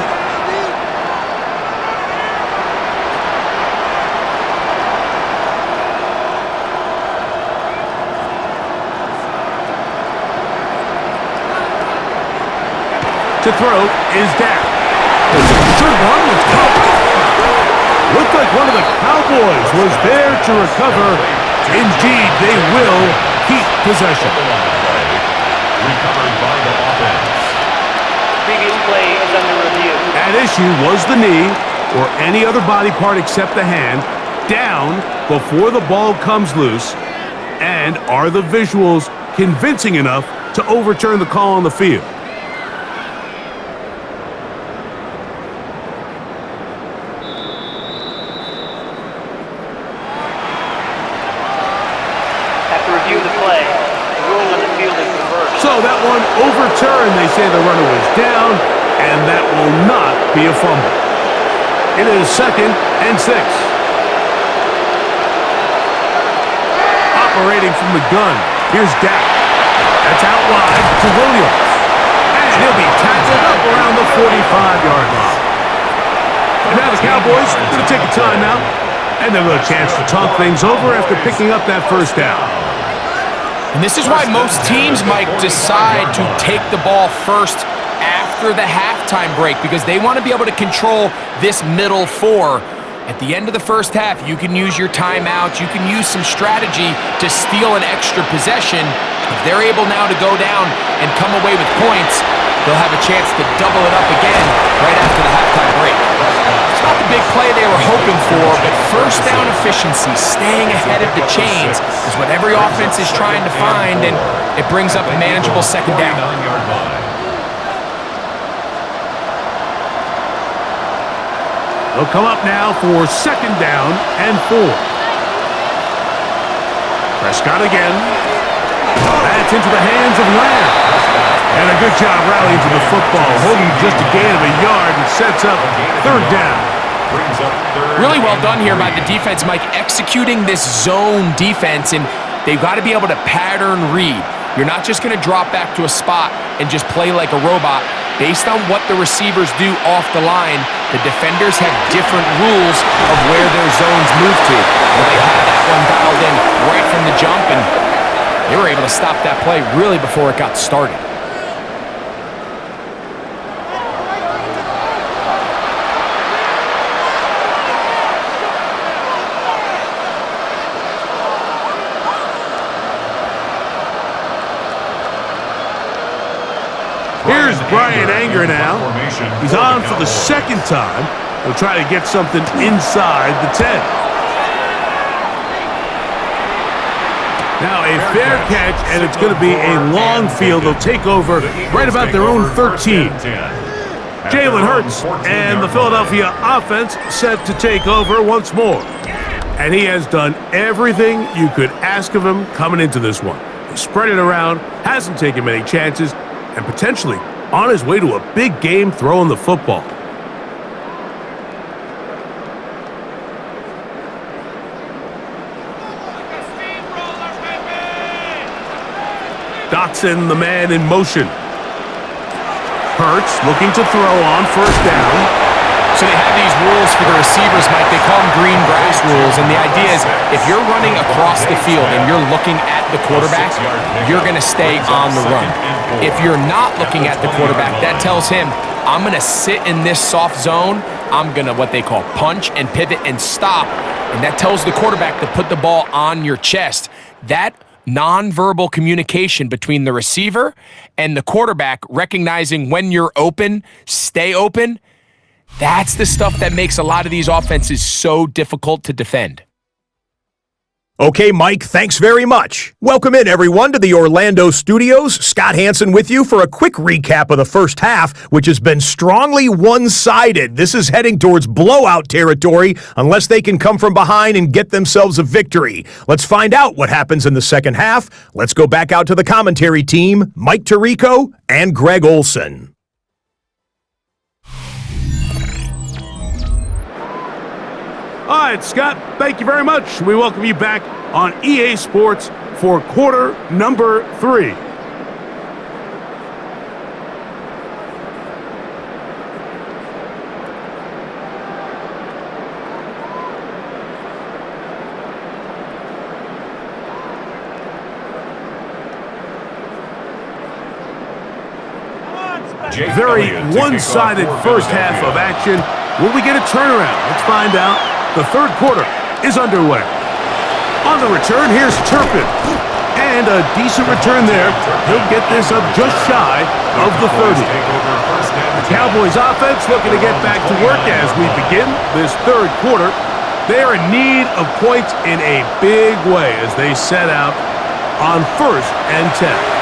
[SPEAKER 1] To throw is Dak. Third one was caught. Looked like one of the Cowboys was there to recover. Indeed, they will keep possession.
[SPEAKER 2] Recovered by the offense.
[SPEAKER 4] Previous play is under review.
[SPEAKER 1] At issue was the knee or any other body part except the hand down before the ball comes loose. And are the visuals convincing enough to overturn the call on the field?
[SPEAKER 4] After review the play, the ruling on the field is reversed.
[SPEAKER 1] So that one overturned. They say the runner was down, and that will not be a fumble. It is 2nd and 6. Operating from the gun, here's Dak. That's out wide to Williams. And he'll be tackled up around the 45-yard line. And now the Cowboys are going to take a timeout, and they'll have a chance to talk things over after picking up that first down.
[SPEAKER 3] And this is why most teams might decide to take the ball first after the halftime break, because they want to be able to control this middle 4. At the end of the first half, you can use your timeout, you can use some strategy to steal an extra possession. If they're able now to go down and come away with points, they'll have a chance to double it up again right after the halftime break. It's not the big play they were hoping for, but first down efficiency, staying ahead of the chains, is what every offense is trying to find, and it brings up a manageable second down.
[SPEAKER 2] 49-yard line.
[SPEAKER 1] They'll come up now for 2nd down and 4. Prescott again. That's into the hands of Lamb. And a good job rallying to the football, holding just a gain of a yard and sets up 3rd down.
[SPEAKER 2] Brings up 3rd.
[SPEAKER 3] Really well done here by the defense, Mike, executing this zone defense, and they've got to be able to pattern read. You're not just going to drop back to a spot and just play like a robot. Based on what the receivers do off the line, the defenders have different rules of where their zones move to. Well, they had that one dialed in right from the jump, and they were able to stop that play really before it got started.
[SPEAKER 1] Here's Brian Anger now. He's on for the 2nd time. He'll try to get something inside the 10. Now a fair catch, and it's going to be a long field. They'll take over right about their own 13. Jalen Hurts and the Philadelphia offense set to take over once more. And he has done everything you could ask of him coming into this one. He spread it around, hasn't taken many chances, and potentially on his way to a big game throwing the football. Dotson, the man in motion. Hurts looking to throw on 1st down.
[SPEAKER 3] So they have these rules for the receivers, Mike. They call them green grass rules. And the idea is if you're running across the field and you're looking at the quarterback, you're going to stay on the run. If you're not looking at the quarterback, that tells him, I'm going to sit in this soft zone. I'm going to what they call punch and pivot and stop. And that tells the quarterback to put the ball on your chest. That nonverbal communication between the receiver and the quarterback, recognizing when you're open, stay open, that's the stuff that makes a lot of these offenses so difficult to defend.
[SPEAKER 5] Okay, Mike, thanks very much. Welcome in, everyone, to the Orlando studios. Scott Hansen with you for a quick recap of the first half, which has been strongly one-sided. This is heading towards blowout territory unless they can come from behind and get themselves a victory. Let's find out what happens in the second half. Let's go back out to the commentary team, Mike Tirico and Greg Olson.
[SPEAKER 1] All right, Scott, thank you very much. We welcome you back on EA Sports for quarter number 3. Very one-sided first half of action. Will we get a turnaround? Let's find out. The third quarter is underway. On the return, here's Turpin. And a decent return there. He'll get this up just shy of the 30. The Cowboys offense looking to get back to work as we begin this third quarter. They are in need of points in a big way as they set out on 1st and 10.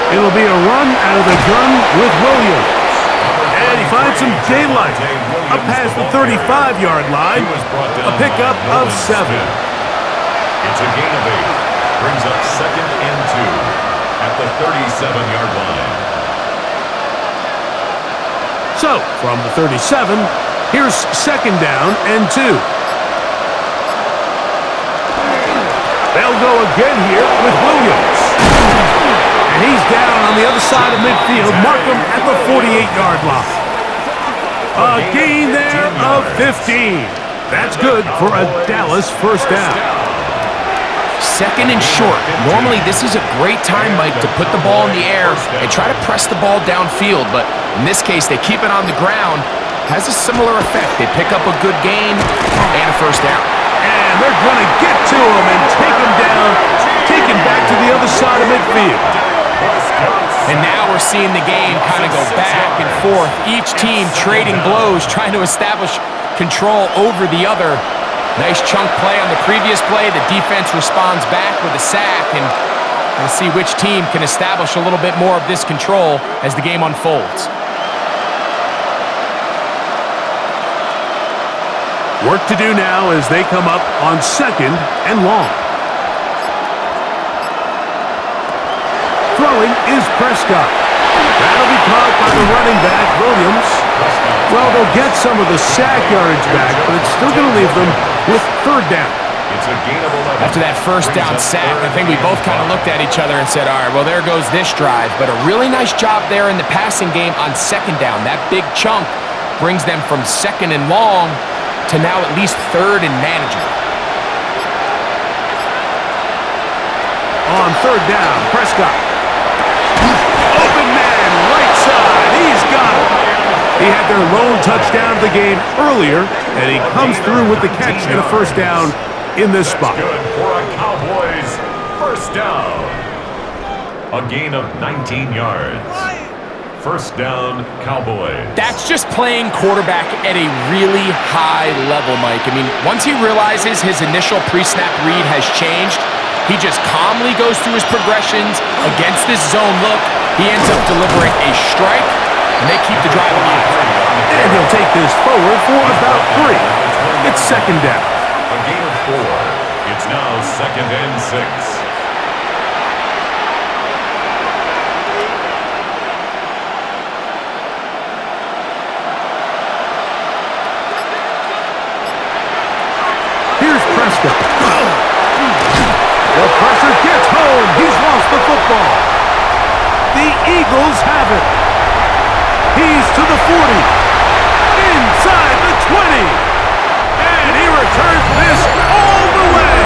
[SPEAKER 1] It'll be a run out of the gun with Williams. And he finds some daylight up past the 35-yard line. A pickup of 7.
[SPEAKER 2] It's a gain of 8. Brings up 2nd and 2 at the 37-yard line.
[SPEAKER 1] So, from the 37, here's 2nd down and 2. They'll go again here with Williams. And he's down on the other side of midfield. Mark him at the 48-yard line. A gain there of 15. That's good for a Dallas first down.
[SPEAKER 3] 2nd and short. Normally, this is a great time, Mike, to put the ball in the air and try to press the ball downfield. But in this case, they keep it on the ground. Has a similar effect. They pick up a good gain and a first down.
[SPEAKER 1] And they're going to get to him and take him down, take him back to the other side of midfield.
[SPEAKER 3] And now we're seeing the game kind of go back and forth. Each team trading blows, trying to establish control over the other. Nice chunk play on the previous play. The defense responds back with a sack, and we'll see which team can establish a little bit more of this control as the game unfolds.
[SPEAKER 1] Work to do now as they come up on 2nd and long. Throwing is Prescott. That'll be caught by the running back, Williams. Well, they'll get some of the sack yardage back, but it's still going to leave them with 3rd down.
[SPEAKER 2] It's a gain of 11.
[SPEAKER 3] After that first down sack, I think we both kind of looked at each other and said, all right, well, there goes this drive. But a really nice job there in the passing game on 2nd down. That big chunk brings them from 2nd and long to now at least 3rd and manageable.
[SPEAKER 1] On 3rd down, Prescott. Open man, right side. He's got it. He had their lone touchdown of the game earlier, and he comes through with the catch and a first down in this spot.
[SPEAKER 2] Good for a Cowboys first down. A gain of 19 yards. First down, Cowboys.
[SPEAKER 3] That's just playing quarterback at a really high level, Mike. I mean, once he realizes his initial pre-snap read has changed, he just calmly goes through his progressions against this zone look. He ends up delivering a strike, and they keep the drive alive.
[SPEAKER 1] And he'll take this forward for about 3. It's 2nd down.
[SPEAKER 2] A gain of 4. It's now 2nd and 6.
[SPEAKER 1] football. The Eagles have it. He's to the 40. Inside the 20. And he returns this all the way.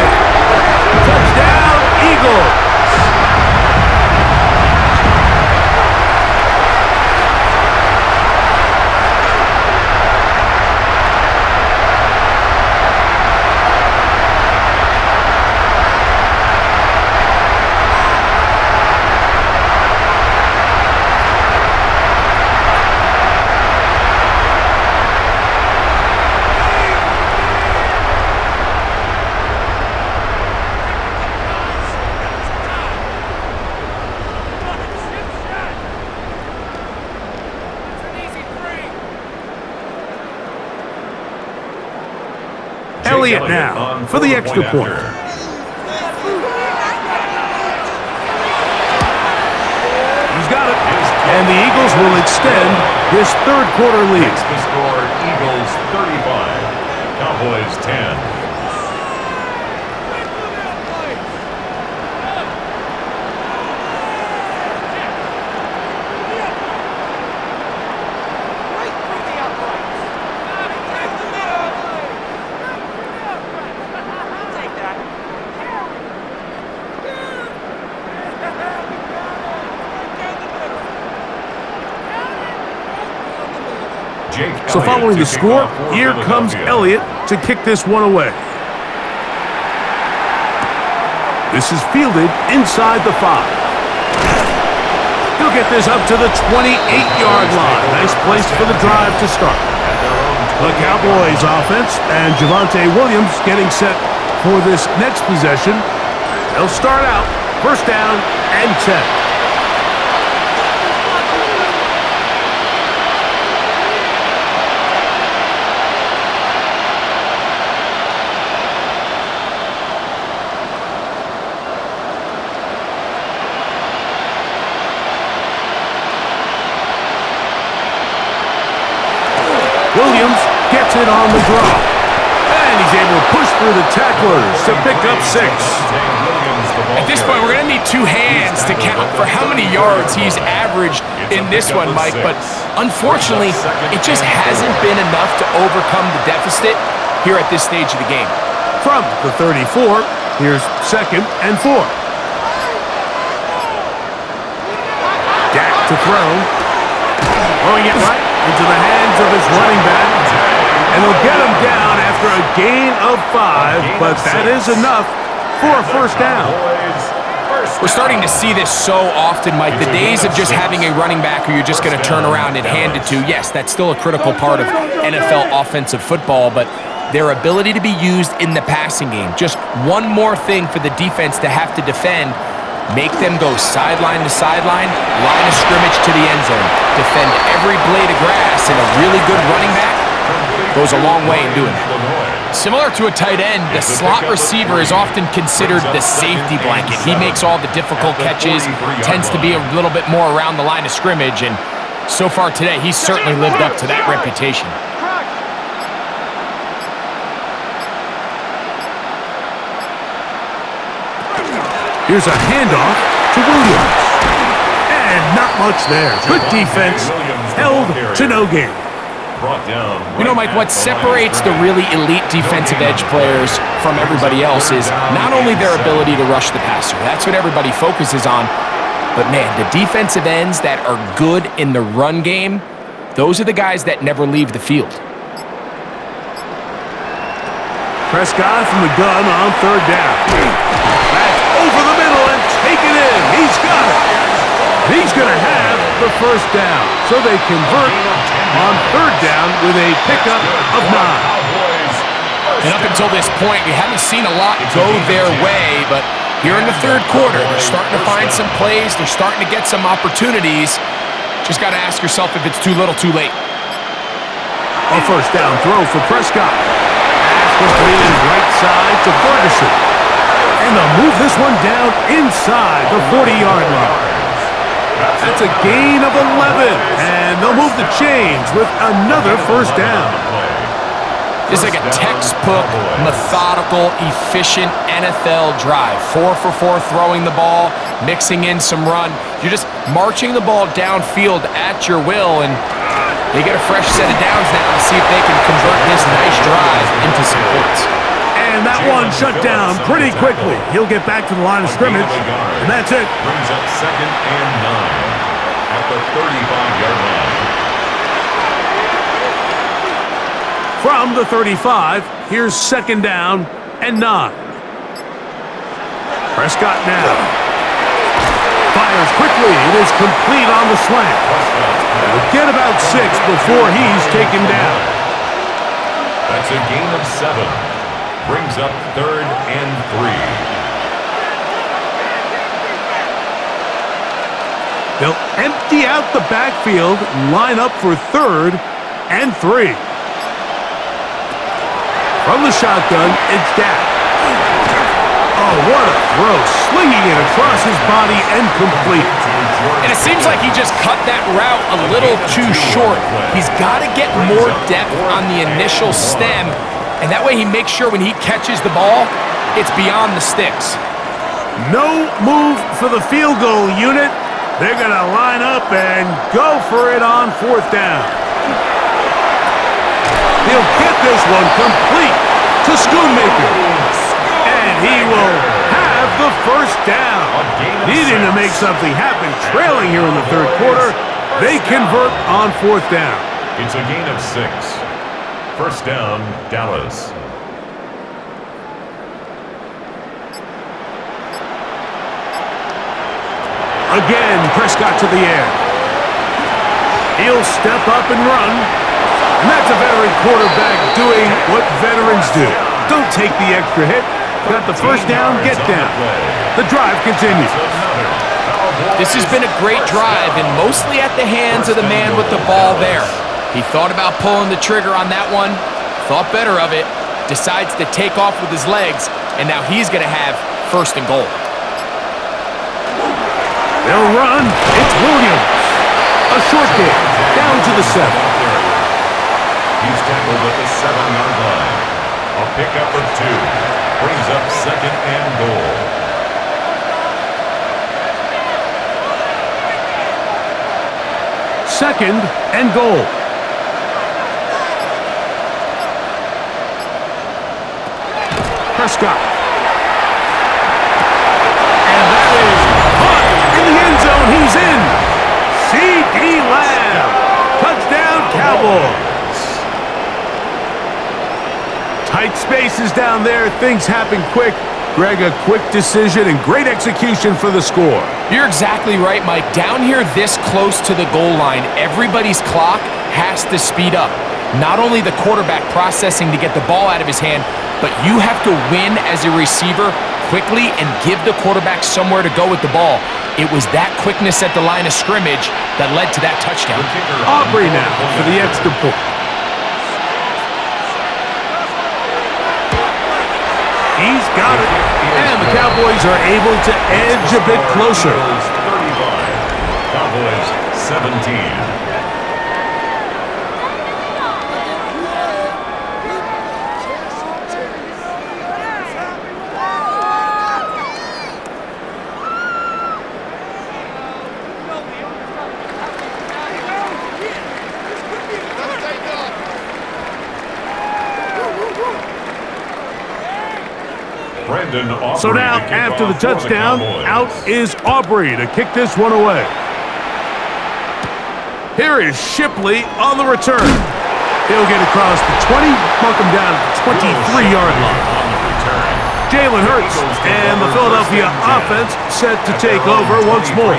[SPEAKER 1] Touchdown, Eagles. Elliott now for the extra point. He's got it. And the Eagles will extend this third quarter lead.
[SPEAKER 2] Makes the score Eagles 35, Cowboys 10.
[SPEAKER 1] So following the score, here comes Elliott to kick this one away. This is fielded inside the 5. He'll get this up to the 28-yard line. Nice place for the drive to start. The Cowboys offense and Javonte Williams getting set for this next possession. They'll start out first down and 10. Williams gets it on the draw. And he's able to push through the tacklers to pick up 6.
[SPEAKER 3] At this point, we're going to need two hands to count for how many yards he's averaged in this one, Mike. But unfortunately, it just hasn't been enough to overcome the deficit here at this stage of the game.
[SPEAKER 1] From the 34, here's 2nd and 4. Dak to throw. Throwing it right into the hands of his running back. And he'll get him down after a gain of 5, but that is enough for a first down.
[SPEAKER 3] We're starting to see this so often, Mike. The days of just having a running back who you're just going to turn around and hand it to, yes, that's still a critical part of NFL offensive football, but their ability to be used in the passing game, just one more thing for the defense to have to defend. Make them go sideline to sideline, line of scrimmage to the end zone. Defend every blade of grass, and a really good running back goes a long way in doing that. Similar to a tight end, the slot receiver is often considered the safety blanket. He makes all the difficult catches, tends to be a little bit more around the line of scrimmage, and so far today, he's certainly lived up to that reputation.
[SPEAKER 1] Here's a handoff to Williams. And not much there. Good defense. Held to no gain.
[SPEAKER 3] You know, Mike, what separates the really elite defensive edge players from everybody else is not only their ability to rush the passer. That's what everybody focuses on. But, man, the defensive ends that are good in the run game, those are the guys that never leave the field.
[SPEAKER 1] Prescott from the gun on 3rd down. That's over the middle and taken in. He's got it. He's going to have the first down. So they convert on 3rd down with a pickup of 9.
[SPEAKER 3] And up until this point, we haven't seen a lot go their way, but here in the 3rd quarter, they're starting to find some plays. They're starting to get some opportunities. Just got to ask yourself if it's too little, too late.
[SPEAKER 1] A first down throw for Prescott. Completed right side to Ferguson. And they'll move this one down inside the 40-yard line. That's a gain of 11. And they'll move the chains with another first down.
[SPEAKER 3] This is like a textbook, methodical, efficient NFL drive. 4 for 4 throwing the ball, mixing in some run. You're just marching the ball downfield at your will, and they get a fresh set of downs now to see if they can convert this nice drive into some points.
[SPEAKER 1] And that one shut down pretty quickly. He'll get back to the line of scrimmage, and that's it.
[SPEAKER 2] Brings up 2nd and 9 at the 35-yard line.
[SPEAKER 1] From the 35, here's 2nd down and 9. Prescott now fires quickly. It is complete on the slant. He'll get about 6 before he's taken down.
[SPEAKER 2] That's a gain of 7. Brings up 3rd and 3.
[SPEAKER 1] They'll empty out the backfield, line up for 3rd and 3. From the shotgun, it's Dak. Oh, what a throw. Slinging it across his body and complete.
[SPEAKER 3] And it seems like he just cut that route a little too short. He's got to get more depth on the initial stem, and that way he makes sure when he catches the ball, it's beyond the sticks.
[SPEAKER 1] No move for the field goal unit. They're going to line up and go for it on 4th down. He'll get this one complete to Schoonmaker. And he will have the 1st down. Needing to make something happen, trailing here in the 3rd quarter. They convert on 4th down.
[SPEAKER 2] It's a gain of 6. 1st down, Dallas.
[SPEAKER 1] Again, Prescott to the air. He'll step up and run. And that's a veteran quarterback doing what veterans do. Don't take the extra hit. Got the 1st down, get down. The drive continues.
[SPEAKER 3] This has been a great drive, and mostly at the hands of the man with the ball there. He thought about pulling the trigger on that one, thought better of it, decides to take off with his legs, and now he's going to have 1st and goal.
[SPEAKER 1] They'll run. It's Williams. A short game, down to the 7.
[SPEAKER 2] He's tackled at the 7-yard line. A pickup of 2. Brings up 2nd and goal.
[SPEAKER 1] Second and goal. Prescott. And that is caught in the end zone. He's in. C.D. Lamb. Touchdown, Cowboys. Tight spaces down there. Things happen quick. Greg, a quick decision and great execution for the score.
[SPEAKER 3] You're exactly right, Mike. Down here this close to the goal line, everybody's clock has to speed up. Not only the quarterback processing to get the ball out of his hand, but you have to win as a receiver quickly and give the quarterback somewhere to go with the ball. It was that quickness at the line of scrimmage that led to that touchdown.
[SPEAKER 1] Aubrey now for the extra point. He's got it. And the Cowboys are able to edge a bit closer.
[SPEAKER 2] 35. Cowboys 17.
[SPEAKER 1] So now, after the touchdown, out is Aubrey to kick this one away. Here is Shipley on the return. He'll get across the 20, mark him down at the 23-yard line. Jalen Hurts and the Philadelphia offense set to take over once more.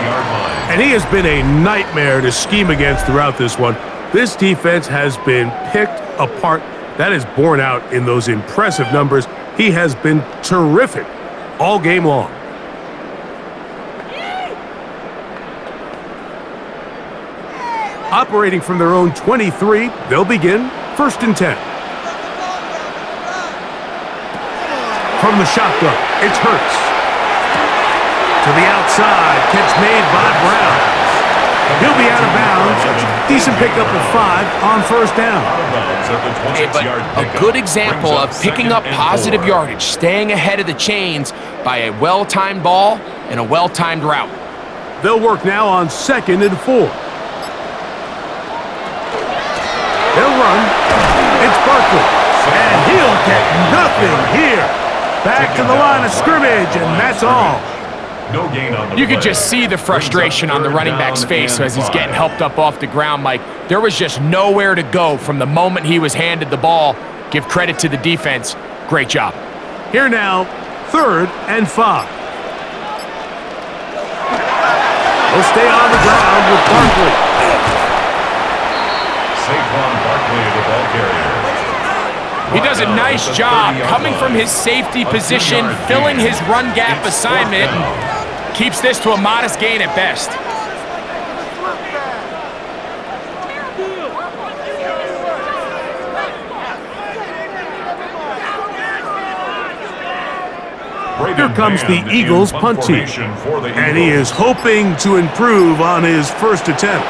[SPEAKER 1] And he has been a nightmare to scheme against throughout this one. This defense has been picked apart. That is borne out in those impressive numbers. He has been terrific all game long. Operating from their own 23, they'll begin 1st and 10. From the shotgun, it's Hurts. To the outside, catch made by Brown. He'll be out of bounds. Decent pickup of 5 on first down.
[SPEAKER 3] Hey, but a good example of picking up positive yardage, staying ahead of the chains by a well-timed ball and a well-timed route.
[SPEAKER 1] They'll work now on 2nd and 4. They'll run. It's Barkley. And he'll get nothing here. Back to the line of scrimmage, and that's all.
[SPEAKER 2] No gain on the
[SPEAKER 3] You could
[SPEAKER 2] play.
[SPEAKER 3] just see the frustration on the running back's face as he's getting helped up off the ground, Mike. There was just nowhere to go from the moment he was handed the ball. Give credit to the defense. Great job.
[SPEAKER 1] Here now, 3rd and 5. They'll stay on the ground with Barkley.
[SPEAKER 2] Saquon Barkley, the ball carrier.
[SPEAKER 3] He does a nice job coming from his safety position, filling his run gap assignment, and keeps this to a modest gain at best.
[SPEAKER 1] Here comes the Eagles punt team, and he is hoping to improve on his first attempt.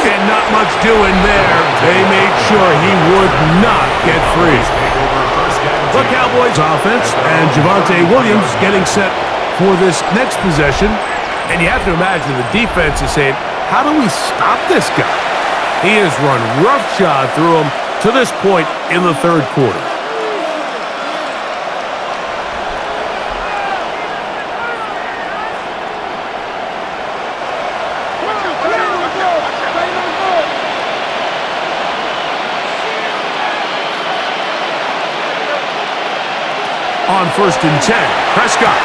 [SPEAKER 1] And not much doing there. They made sure he would not get free. The Cowboys offense and Javonte Williams getting set for this next possession. And you have to imagine the defense is saying, how do we stop this guy? He has run roughshod through him to this point in the 3rd quarter. On 1st and 10, Prescott.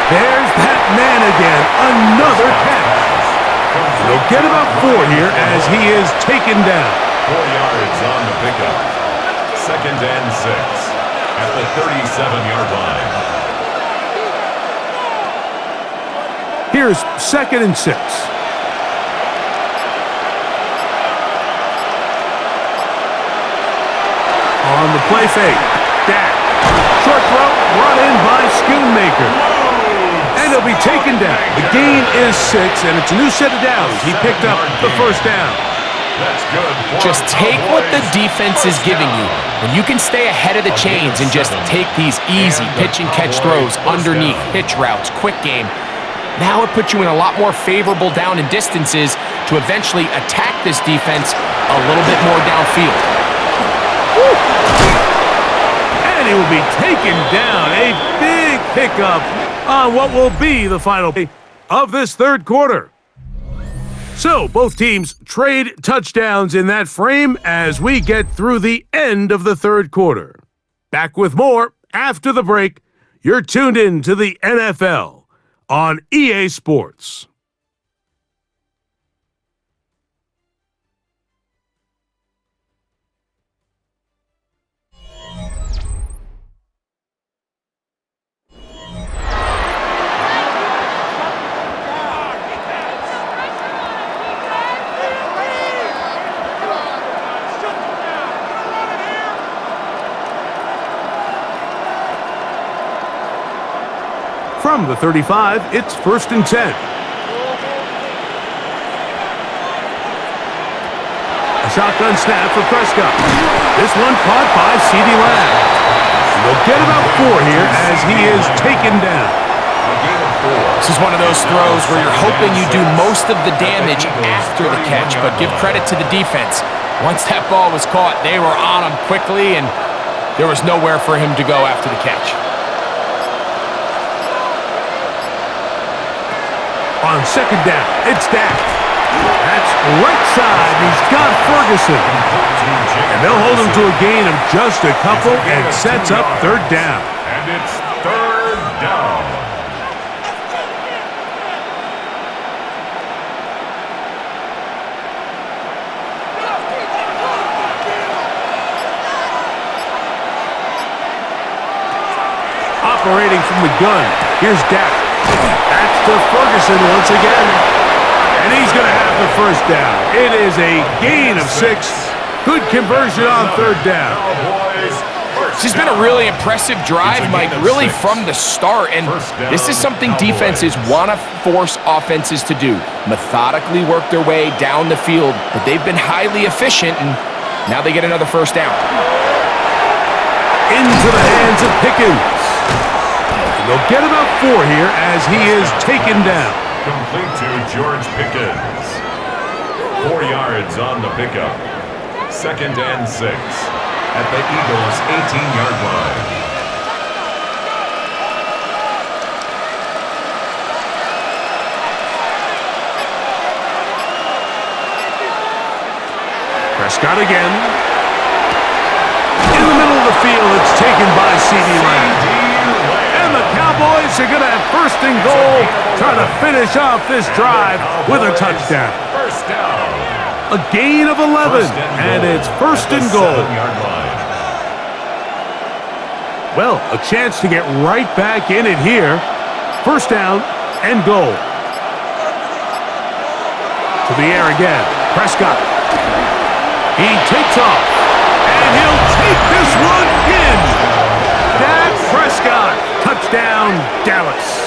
[SPEAKER 1] There's that man again. Another catch. They'll get about 4 here as he is taken down.
[SPEAKER 2] 4 yards on the pickup. 2nd and 6 at the 37-yard line.
[SPEAKER 1] Here's 2nd and 6. On the play fake. Dak. Short throw, run in by Schoonmaker. And he'll be taken down. The gain is 6, and it's a new set of downs. He picked up the first down.
[SPEAKER 2] That's good.
[SPEAKER 3] Just take what the defense is giving you. When you can stay ahead of the chains and just take these easy pitch and catch throws underneath, hitch routes, quick game, now it puts you in a lot more favorable down and distances to eventually attack this defense a little bit more downfield.
[SPEAKER 1] Woo! And he will be taken down. A big pickup on what will be the final play of this 3rd quarter. So both teams trade touchdowns in that frame as we get through the end of the 3rd quarter. Back with more after the break. You're tuned in to the NFL on EA Sports. From the 35, it's 1st and 10. A shotgun snap for Prescott. This one caught by CeeDee Lamb. They'll get about 4 here as he is taken down.
[SPEAKER 3] This is one of those throws where you're hoping you do most of the damage after the catch, but give credit to the defense. Once that ball was caught, they were on him quickly, and there was nowhere for him to go after the catch.
[SPEAKER 1] On 2nd down, it's Dak. That's right side. He's got Ferguson. And they'll hold him to a gain of just a couple and sets up 3rd down.
[SPEAKER 2] And it's 3rd down.
[SPEAKER 1] Operating from the gun, here's Dak. That's to Ferguson once again. And he's going to have the first down. It is a gain of 6. Good conversion on 3rd down.
[SPEAKER 2] Cowboys first
[SPEAKER 3] This has been a really impressive drive, Mike, really from the start. And this is something defenses want to force offenses to do. Methodically work their way down the field, but they've been highly efficient, and now they get another first down.
[SPEAKER 1] Into the hands of Pickens. And they'll get about 4 here as he is taken down.
[SPEAKER 2] Complete to George Pickens. 4 yards on the pickup. 2nd and 6 at the Eagles' 18-yard line.
[SPEAKER 1] Prescott again. In the middle of the field, it's taken by C.D. Lamb. And the Cowboys are going to have 1st and goal, trying to finish off this drive with a touchdown.
[SPEAKER 2] First down.
[SPEAKER 1] A gain of 11, and it's 1st and goal.
[SPEAKER 2] 7-yard line.
[SPEAKER 1] Well, a chance to get right back in it here. 1st down and goal. To the air again. Prescott. He takes off, and he'll take this one in. Dak Prescott. Touchdown, Dallas.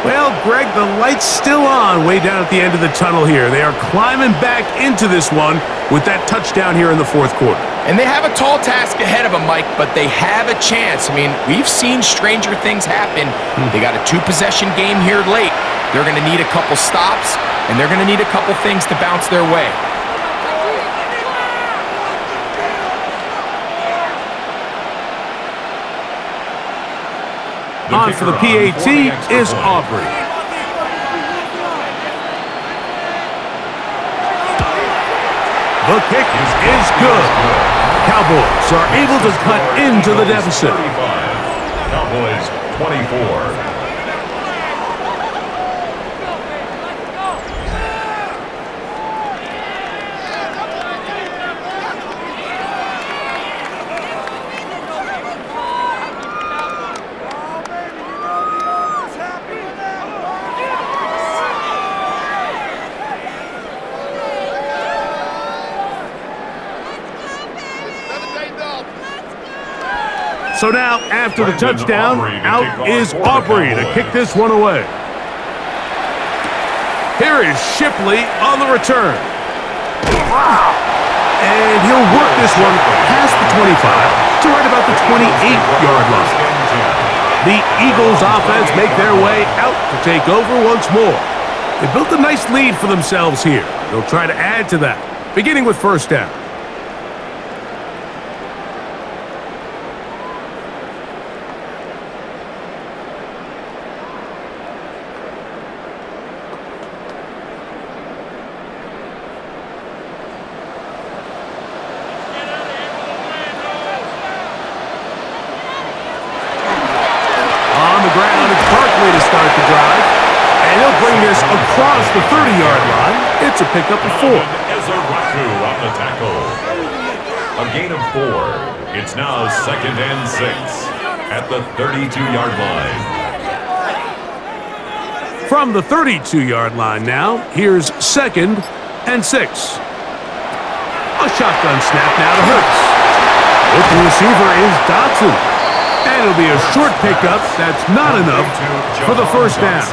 [SPEAKER 1] Well, Greg, the light's still on way down at the end of the tunnel here. They are climbing back into this one with that touchdown here in the 4th quarter.
[SPEAKER 3] And they have a tall task ahead of them, Mike, but they have a chance. I mean, we've seen stranger things happen. They got a 2-possession game here late. They're going to need a couple stops, and they're going to need a couple things to bounce their way.
[SPEAKER 1] On for the PAT is Aubrey. The kick is good. Cowboys are able to cut into the deficit.
[SPEAKER 2] 35. Cowboys 24.
[SPEAKER 1] So now, after the touchdown, out is Aubrey to kick this one away. Here is Shipley on the return. And he'll work this one past the 25 to right about the 28-yard line. The Eagles offense make their way out to take over once more. They built a nice lead for themselves here. They'll try to add to that, beginning with 1st down. Across the 30-yard line, it's a pickup of 4.
[SPEAKER 2] Ezeraku on the tackle. A gain of 4. It's now 2nd and 6 at the 32-yard line.
[SPEAKER 1] From the 32-yard line now, here's 2nd and 6. A shotgun snap now to Hurts. Open receiver is Dotson. And it'll be a short pickup that's not enough for the 1st down.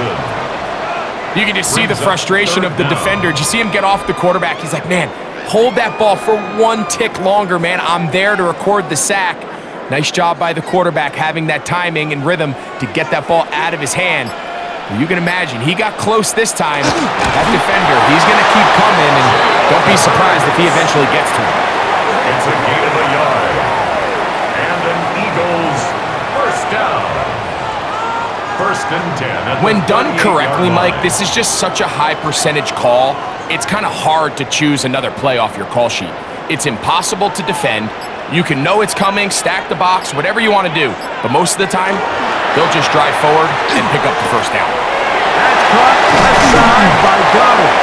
[SPEAKER 3] You can just see the frustration of the defender. Did you see him get off the quarterback? He's like, man, hold that ball for 1 tick longer, man. I'm there to record the sack. Nice job by the quarterback having that timing and rhythm to get that ball out of his hand. You can imagine, he got close this time. That defender, he's going to keep coming, and don't be surprised if he eventually gets to him.
[SPEAKER 2] It's a gain of a yard. And an Eagles 1st down. 1st and 10.
[SPEAKER 3] When done correctly, Mike, this is just such a high percentage call. It's kind of hard to choose another play off your call sheet. It's impossible to defend. You can know it's coming, stack the box, whatever you want to do. But most of the time, they'll just drive forward and pick up the 1st down.
[SPEAKER 1] That's caught left side by Goddard.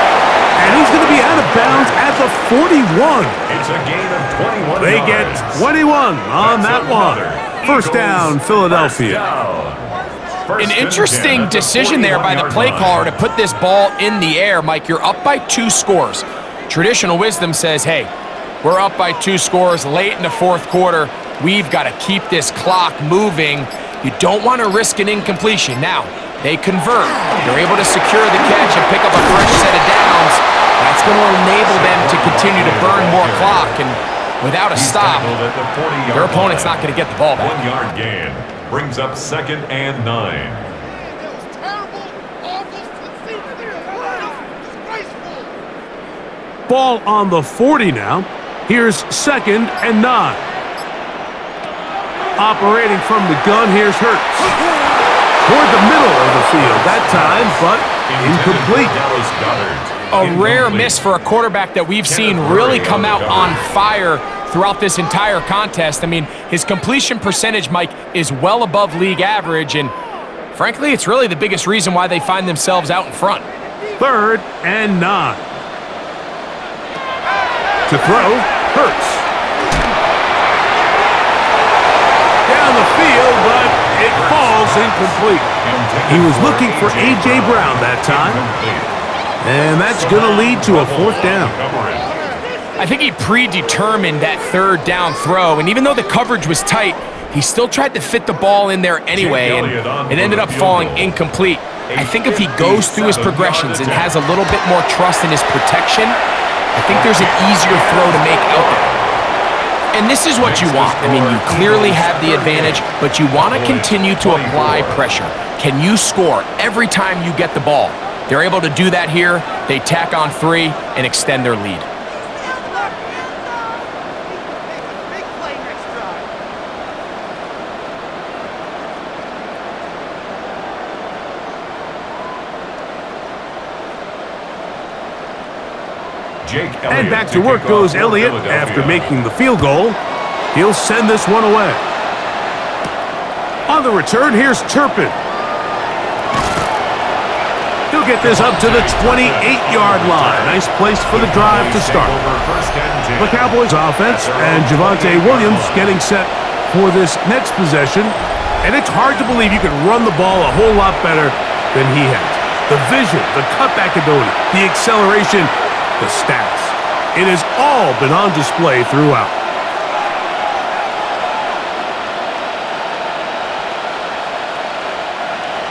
[SPEAKER 1] And he's going to be out of bounds at the 41.
[SPEAKER 2] It's a gain of 21
[SPEAKER 1] They
[SPEAKER 2] yards.
[SPEAKER 1] get 21 on that one. 1st down, Philadelphia.
[SPEAKER 3] An interesting decision there by the play caller to put this ball in the air. Mike, you're up by 2 scores. Traditional wisdom says, hey, We're up by 2 scores late in the fourth quarter. We've got to keep this clock moving. You don't want to risk an incompletion. Now, they convert. They're able to secure the catch and pick up a fresh set of downs. That's going to enable them to continue to burn more clock. And without a stop, their opponent's not going to get the ball back.
[SPEAKER 2] 1 yard gain brings up 2nd and 9.
[SPEAKER 1] Ball on the 40 now. Here's 2nd and 9. Operating from the gun, here's Hurts. Toward the middle of the field that time, but incomplete.
[SPEAKER 3] A rare miss for a quarterback that we've seen really come out on fire throughout this entire contest. I mean, his completion percentage, Mike, is well above league average, and frankly, it's really the biggest reason why they find themselves out in front.
[SPEAKER 1] 3rd and 9. To throw, Hurts. Down the field, but it falls incomplete. He was looking for A.J. Brown that time. And that's going to lead to a 4th down.
[SPEAKER 3] I think he predetermined that 3rd down throw, and even though the coverage was tight, he still tried to fit the ball in there anyway, and it ended up falling incomplete. I think if he goes through his progressions and has a little bit more trust in his protection, I think there's an easier throw to make out there. And this is what you want. I mean, you clearly have the advantage, but you want to continue to apply pressure. Can you score every time you get the ball? They're able to do that here. They tack on 3 and extend their lead.
[SPEAKER 1] And back to work goes Elliott after making the field goal. He'll send this one away. On the return, here's Turpin. He'll get this up to the 28-yard line. Nice place for the drive to start. The Cowboys offense and Javonte Williams getting set for this next possession. And it's hard to believe you can run the ball a whole lot better than he has. The vision, the cutback ability, the acceleration, the stats. It has all been on display throughout.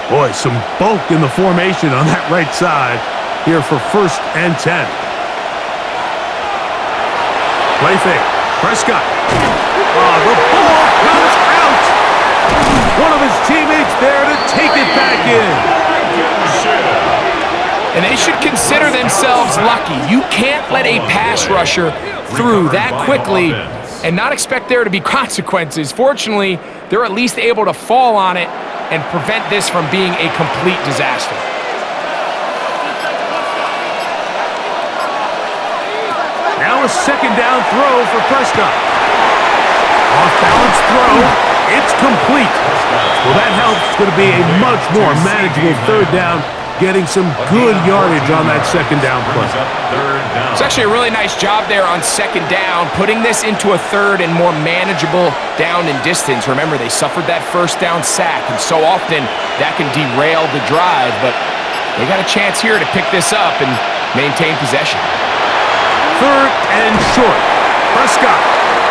[SPEAKER 1] Boy, some bulk in the formation on that right side here for 1st and 10. Play fake. Prescott. Oh, the ball comes out. One of his teammates there to take it back in.
[SPEAKER 3] And they should consider themselves lucky. You can't let a pass rusher through that quickly and not expect there to be consequences. Fortunately, they're at least able to fall on it and prevent this from being a complete disaster.
[SPEAKER 1] Now a 2nd down throw for Prescott. Off-balance throw. It's complete. Well, that helps. It's going to be a much more manageable 3rd down. Getting some good yardage on that 2nd down play.
[SPEAKER 3] It's actually a really nice job there on 2nd down, putting this into a 3rd and more manageable down and distance. Remember, they suffered that 1st down sack, and so often that can derail the drive, but they got a chance here to pick this up and maintain possession.
[SPEAKER 1] 3rd and short. Prescott.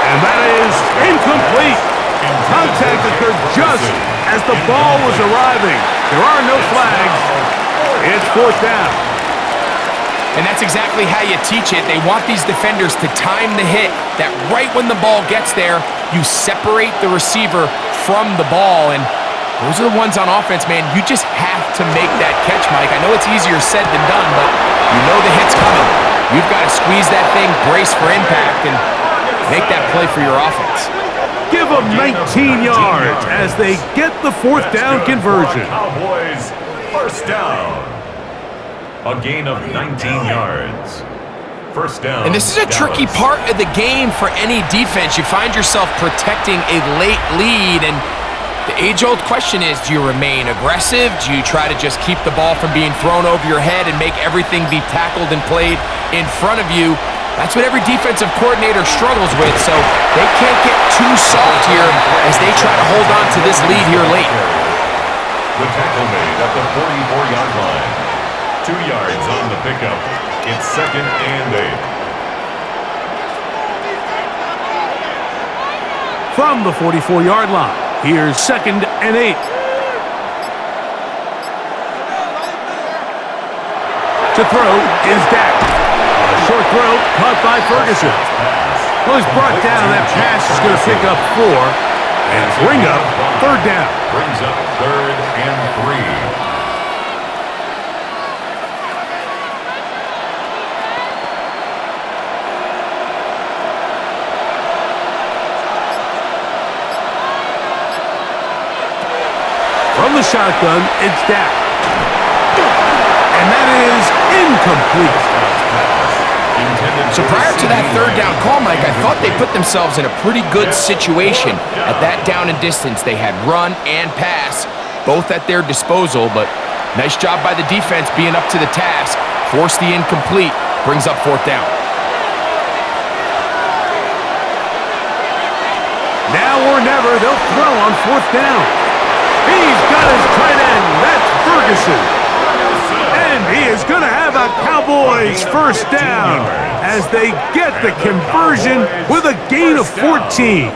[SPEAKER 1] And that is incomplete. Contact occurred just as the ball was arriving. There are no flags. It's 4th down.
[SPEAKER 3] And that's exactly how you teach it. They want these defenders to time the hit, that right when the ball gets there, you separate the receiver from the ball. And those are the ones on offense, man. You just have to make that catch, Mike. I know it's easier said than done, but you know the hit's coming. You've got to squeeze that thing, brace for impact, and make that play for your offense.
[SPEAKER 1] Give them 19 yards as they get the 4th down conversion.
[SPEAKER 2] Cowboys, 1st down. A gain of 19 yards. 1st down.
[SPEAKER 3] And this is a tricky part of the game for any defense. You find yourself protecting a late lead, and the age-old question is, do you remain aggressive? Do you try to just keep the ball from being thrown over your head and make everything be tackled and played in front of you? That's what every defensive coordinator struggles with, so they can't get too soft here as they try to hold on to this lead here late.
[SPEAKER 2] The tackle made at the 44-yard line. 2 yards on the pickup. It's 2nd and 8.
[SPEAKER 1] from the 44-yard line. Here's 2nd and 8. To throw is Dak. A short throw caught by Ferguson. Well, he's brought down. That pass is going to pick up 4 and bring up 3rd down.
[SPEAKER 2] Brings up 3rd and 3.
[SPEAKER 1] From the shotgun, it's Dak. And that is incomplete.
[SPEAKER 3] So prior to that 3rd down call, Mike, I thought they put themselves in a pretty good situation. At that down and distance, they had run and pass, both at their disposal, but nice job by the defense being up to the task. Force the incomplete, brings up 4th down.
[SPEAKER 1] Now or never, they'll throw on 4th down. He's got his tight end. That's Ferguson. And he is going to have a Cowboys 1st down as they get the conversion with a gain of 14.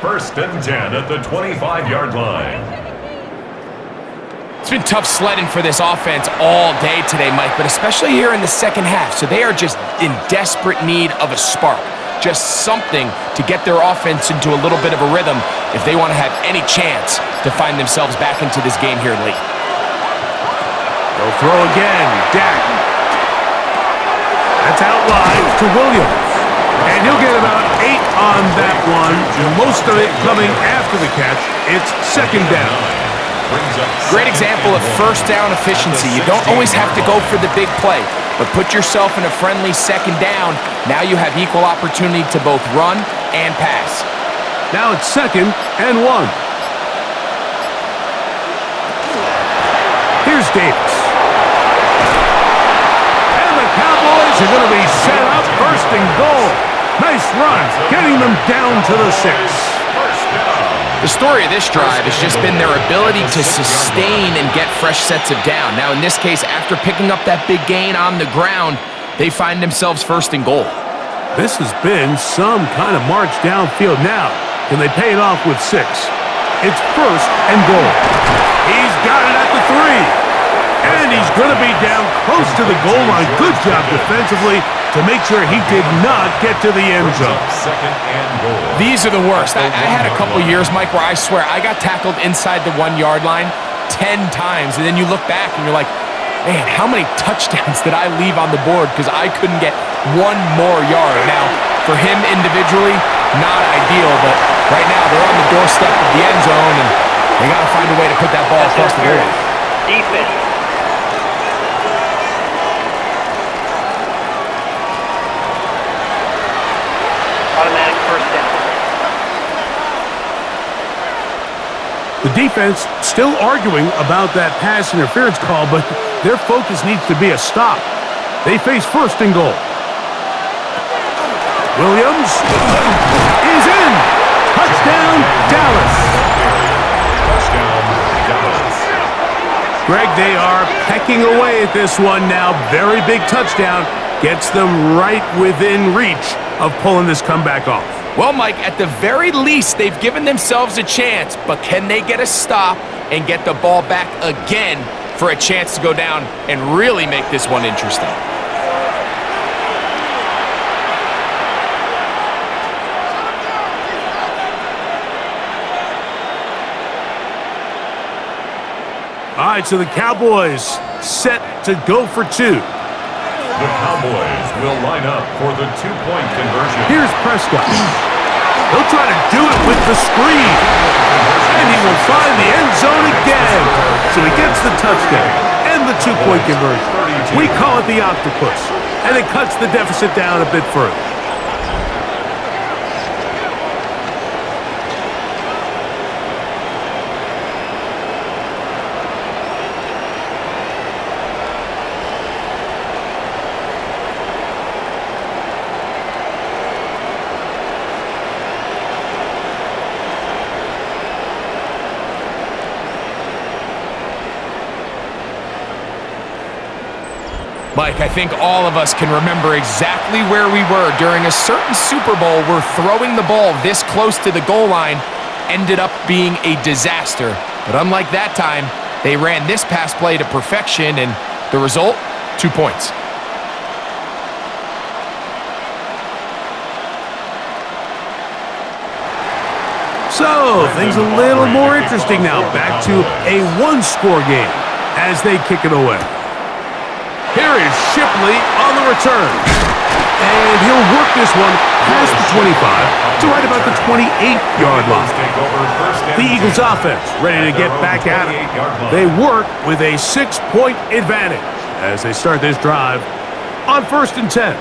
[SPEAKER 2] 1st and 10 at the 25-yard line.
[SPEAKER 3] It's been tough sledding for this offense all day today, Mike, but especially here in the second half. So they are just in desperate need of a spark. Just something to get their offense into a little bit of a rhythm if they want to have any chance to find themselves back into this game here late.
[SPEAKER 1] They'll throw again. Dak. That's out wide to Williams. And he'll get about 8 on that one. Most of it coming after the catch. It's 2nd down.
[SPEAKER 3] Great example of 1st down efficiency. You don't always have to go for the big play, but put yourself in a friendly 2nd down. Now you have equal opportunity to both run and pass.
[SPEAKER 1] Now it's 2nd and 1. Here's Davis. And the Cowboys are going to be set up 1st and goal. Nice run, getting them down to the 6.
[SPEAKER 3] The story of this drive has just been their ability to sustain and get fresh sets of down. Now, in this case, after picking up that big gain on the ground, they find themselves 1st and goal.
[SPEAKER 1] This has been some kind of march downfield. Now, can they pay it off with 6? It's 1st and goal. He's got it at the 3. And he's going to be down close to the goal line. Good job defensively to make sure he did not get to the end zone.
[SPEAKER 2] 2nd and goal.
[SPEAKER 3] These are the worst. I had a couple years, Mike, where I swear I got tackled inside the 1-yard line 10 times. And then you look back and you're like, man, how many touchdowns did I leave on the board because I couldn't get 1 more yard? Now, for him individually, not ideal, but right now they're on the doorstep of the end zone and they got to find a way to put that ball across the goal line.
[SPEAKER 4] Defense. Automatic 1st down.
[SPEAKER 1] The defense still arguing about that pass interference call, but their focus needs to be a stop. They face 1st and goal. Williams is in. Touchdown, Dallas.
[SPEAKER 2] Touchdown, Dallas.
[SPEAKER 1] Greg, they are pecking away at this one now. Very big touchdown. Gets them right within reach of pulling this comeback off.
[SPEAKER 3] Well, Mike, at the very least, they've given themselves a chance, but can they get a stop and get the ball back again for a chance to go down and really make this one interesting?
[SPEAKER 1] All right, so the Cowboys set to go for 2.
[SPEAKER 2] The Cowboys will line up for the 2-point conversion.
[SPEAKER 1] Here's Prescott. He'll try to do it with the screen. And he will find the end zone again. So he gets the touchdown and the 2-point conversion. We call it the octopus. And it cuts the deficit down a bit further.
[SPEAKER 3] Mike, I think all of us can remember exactly where we were during a certain Super Bowl where throwing the ball this close to the goal line ended up being a disaster. But unlike that time, they ran this pass play to perfection, and the result, 2 points.
[SPEAKER 1] So, things a little more interesting now. Back to a one-score game as they kick it away. Here is Shipley on the return. And he'll work this one past the 25 to right about the 28-yard line. The Eagles offense ready to get back at it. They work with a 6-point advantage as they start this drive on 1st and 10.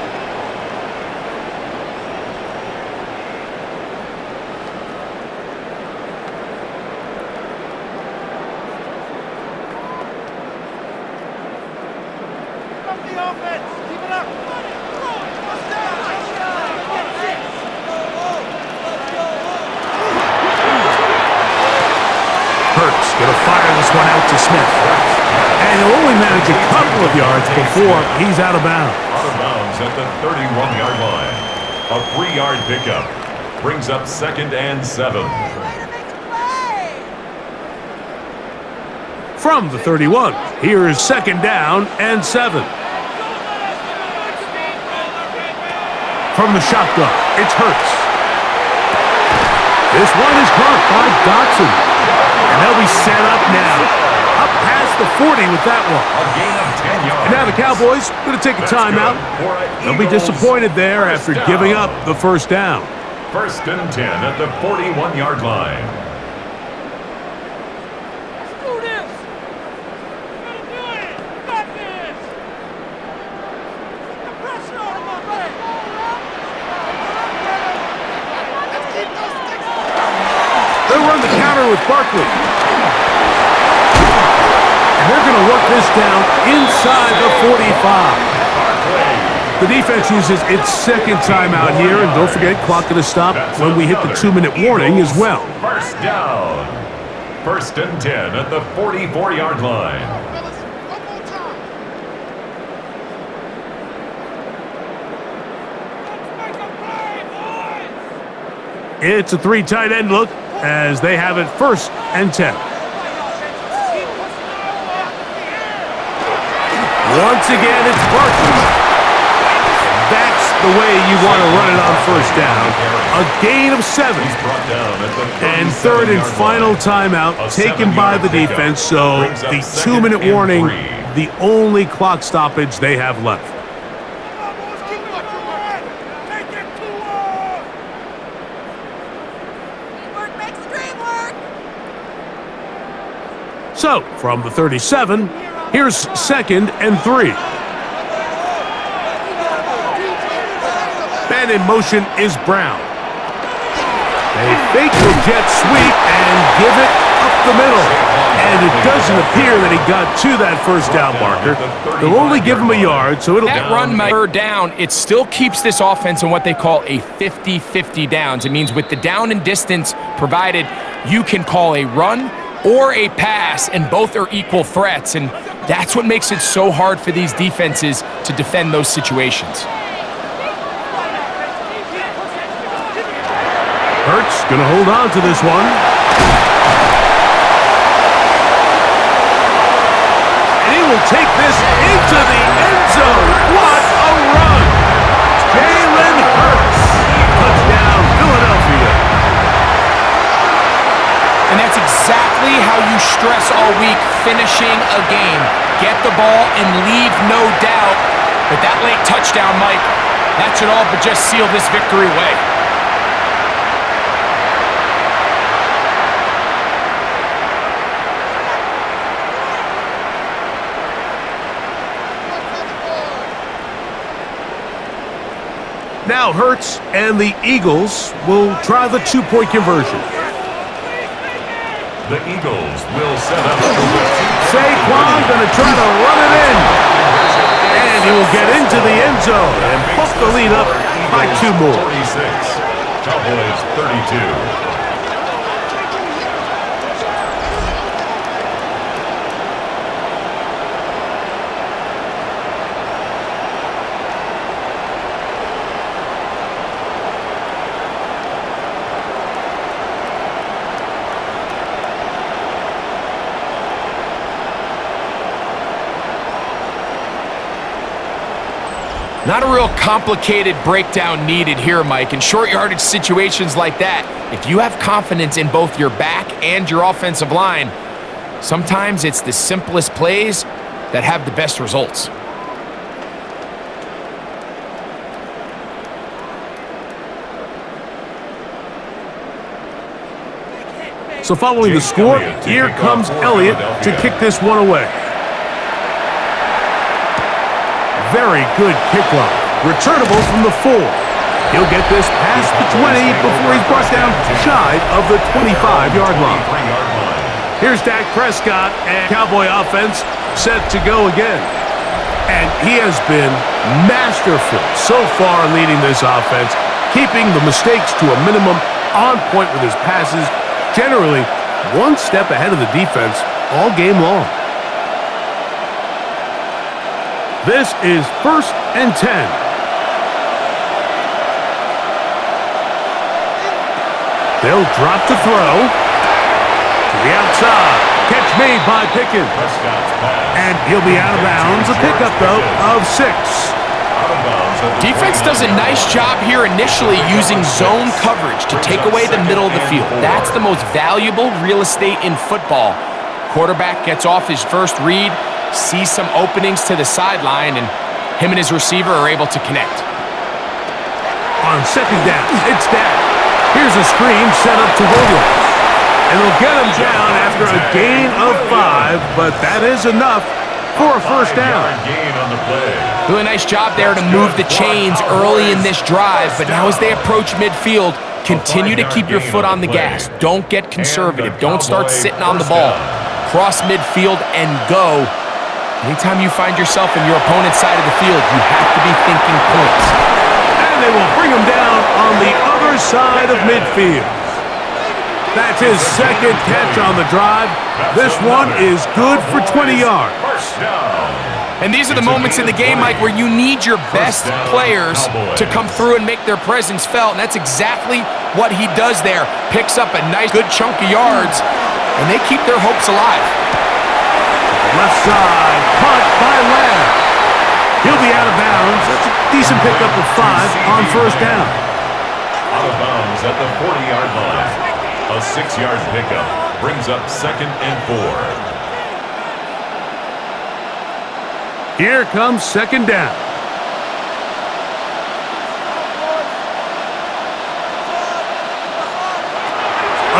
[SPEAKER 1] Going to fire this one out to Smith. And he'll only manage a couple of yards before he's out of bounds.
[SPEAKER 2] Out of bounds at the 31-yard line. A 3-yard pickup brings up 2nd and 7.
[SPEAKER 1] From the 31, here is 2nd down and 7. From the shotgun, it's Hurts. This one is caught by Dotson. And they'll be set up now. Up past the 40 with that one.
[SPEAKER 2] A gain of 10 yards.
[SPEAKER 1] And now the Cowboys going to take a timeout. They'll be disappointed there after giving up the first down.
[SPEAKER 2] 1st and 10 at the 41-yard line.
[SPEAKER 1] They'll run the counter with Barkley. And they're going to work this down inside the 45. The defense uses its 2nd timeout here, and don't forget, clock going to stop when we hit the 2-minute warning as well.
[SPEAKER 2] 1st down. 1st and 10 at the 44-yard line.
[SPEAKER 1] It's a 3 tight end look as they have it 1st and 10. Once again, it's Barkley. That's the way you want to run it on 1st down. A gain of 7. And 3rd and final timeout taken by the defense, so the 2-minute warning, the only clock stoppage they have left. So, from the 37, here's 2nd and 3. Man in motion is Brown. They fake the jet sweep and give it up the middle. And it doesn't appear that he got to that 1st down marker. They'll only give him a yard, so it'll...
[SPEAKER 3] That run down, it still keeps this offense in what they call a 50-50 downs. It means with the down and distance provided, you can call a run or a pass, and both are equal threats, and that's what makes it so hard for these defenses to defend those situations.
[SPEAKER 1] Hurts going to hold on to this one. And he will take this into the end zone. What a run! Jalen Hurts. Touchdown, Philadelphia.
[SPEAKER 3] And that's exactly how you stress all week, finishing a game. Get the ball and leave no doubt. But that late touchdown, Mike, that should all but just seal this victory away.
[SPEAKER 1] Now Hurts and the Eagles will try the 2-point conversion.
[SPEAKER 2] The Eagles will set up.
[SPEAKER 1] Saquon going to try to run it in. And he will get into the end zone and bump the lead up by 2 more.
[SPEAKER 2] 46. Cowboys 32.
[SPEAKER 3] Not a real complicated breakdown needed here, Mike. In short yardage situations like that, if you have confidence in both your back and your offensive line, sometimes it's the simplest plays that have the best results.
[SPEAKER 1] So following the score, here comes Elliott to kick this one away. Very good kickoff. Returnable from the 4. He'll get this past the 20 before he's brought down shy of the 25-yard line. Here's Dak Prescott and Cowboy offense set to go again. And he has been masterful so far leading this offense, keeping the mistakes to a minimum, on point with his passes, generally one step ahead of the defense all game long. This is 1st and 10. They'll drop to throw. To the outside. Catch made by Pickens. And he'll be out of bounds. A pickup, though, of 6.
[SPEAKER 3] Defense does a nice job here initially using zone coverage to take away the middle of the field. That's the most valuable real estate in football. Quarterback gets off his first read, sees some openings to the sideline, and him and his receiver are able to connect.
[SPEAKER 1] On 2nd down, it's Dak. Here's a screen set up to Williams. And they'll get him down after a gain of 5, but that is enough for a 1st down.
[SPEAKER 3] Doing a nice job there to move the chains early in this drive, but now as they approach midfield, continue to keep your foot on the gas. Don't get conservative. Don't start sitting on the ball. Cross midfield and go. Anytime you find yourself in your opponent's side of the field, you have to be thinking points.
[SPEAKER 1] And they will bring him down on the other side of midfield. That's his 2nd catch on the drive. This one is good for 20 yards.
[SPEAKER 3] And these are the moments in the game, Mike, where you need your best players to come through and make their presence felt. And that's exactly what he does there. Picks up a nice, good chunk of yards, and they keep their hopes alive.
[SPEAKER 1] Left side, punt by Lamb. He'll be out of bounds. That's a decent pickup of 5 on 1st down.
[SPEAKER 2] Out of bounds at the 40-yard line. A 6-yard pickup brings up 2nd and 4.
[SPEAKER 1] Here comes 2nd down.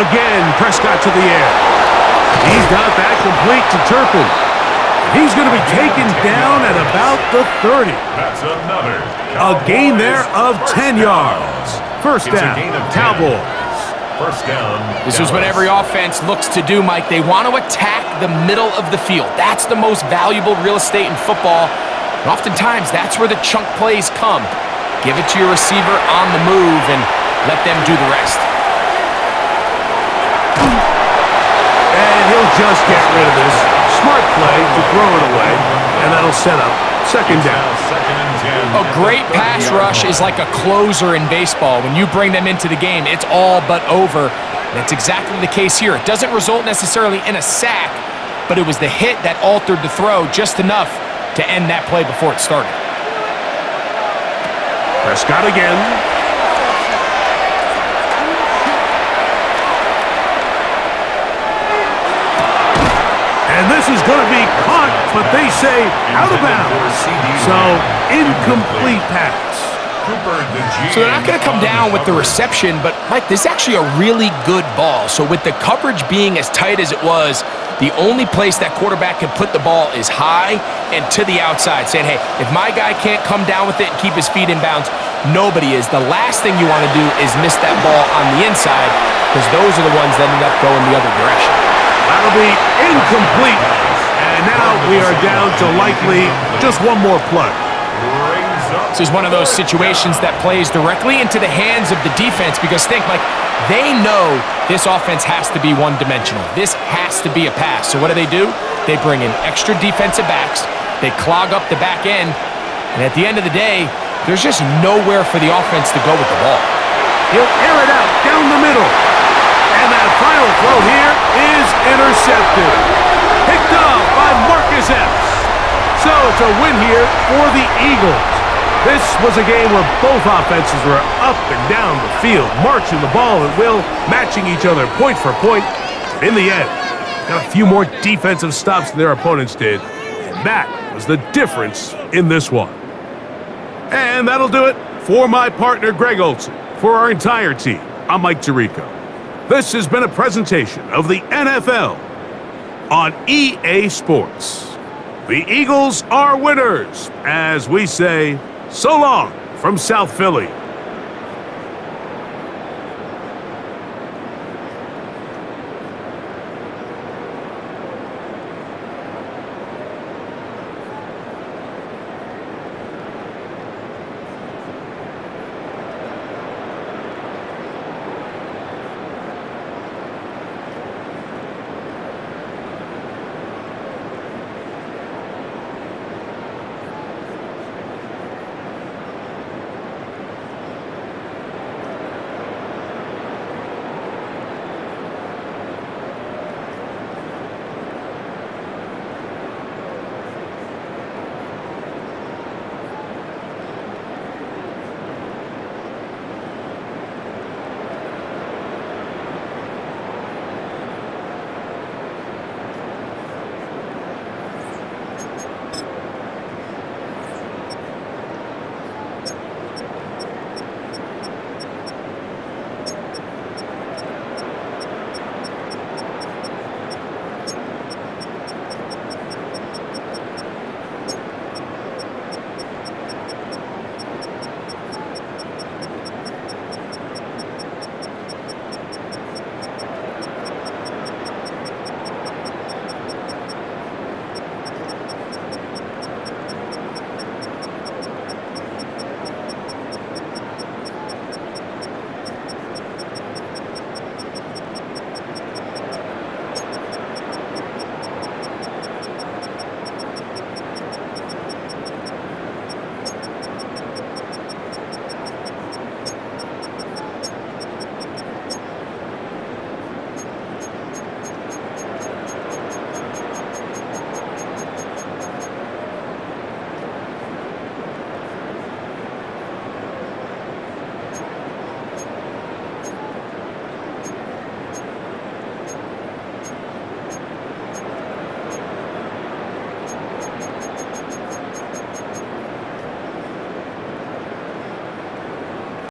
[SPEAKER 1] Again, Prescott to the air. He's got that complete to Turpin. He's going to be taken down at about the 30.
[SPEAKER 2] That's another.
[SPEAKER 1] A gain there of 10 yards. 1st down, Cowboys.
[SPEAKER 2] 1st down.
[SPEAKER 3] This is what every offense looks to do, Mike. They want to attack the middle of the field. That's the most valuable real estate in football. And oftentimes, that's where the chunk plays come. Give it to your receiver on the move and let them do the rest.
[SPEAKER 1] And he'll just get rid of this. Smart play to throw it away, and that'll set up 2nd down.
[SPEAKER 3] A great pass rush is like a closer in baseball. When you bring them into the game, it's all but over. That's exactly the case here. It doesn't result necessarily in a sack, but it was the hit that altered the throw just enough to end that play before it started.
[SPEAKER 1] Prescott again. And this is going to be caught, but they say out of bounds. So, incomplete pass.
[SPEAKER 3] So they're not going to come down with the reception, but, Mike, this is actually a really good ball. So with the coverage being as tight as it was, the only place that quarterback can put the ball is high and to the outside, saying, hey, if my guy can't come down with it and keep his feet in bounds, nobody is. The last thing you want to do is miss that ball on the inside, because those are the ones that end up going the other direction.
[SPEAKER 1] That'll be incomplete. And now we are down to likely just one more play.
[SPEAKER 3] This is one of those situations that plays directly into the hands of the defense, because think, like, they know this offense has to be one-dimensional. This has to be a pass. So what do? They bring in extra defensive backs. They clog up the back end. And at the end of the day, there's just nowhere for the offense to go with the ball.
[SPEAKER 1] He'll air it out down the middle. And that final throw here is intercepted. Picked off by Marcus Epps. So it's a win here for the Eagles. This was a game where both offenses were up and down the field, marching the ball at will, matching each other point for point. But in the end, got a few more defensive stops than their opponents did, and that was the difference in this one. And that'll do it for my partner, Greg Olson. For our entire team, I'm Mike Tirico. This has been a presentation of the NFL on EA Sports. The Eagles are winners, as we say, so long from South Philly.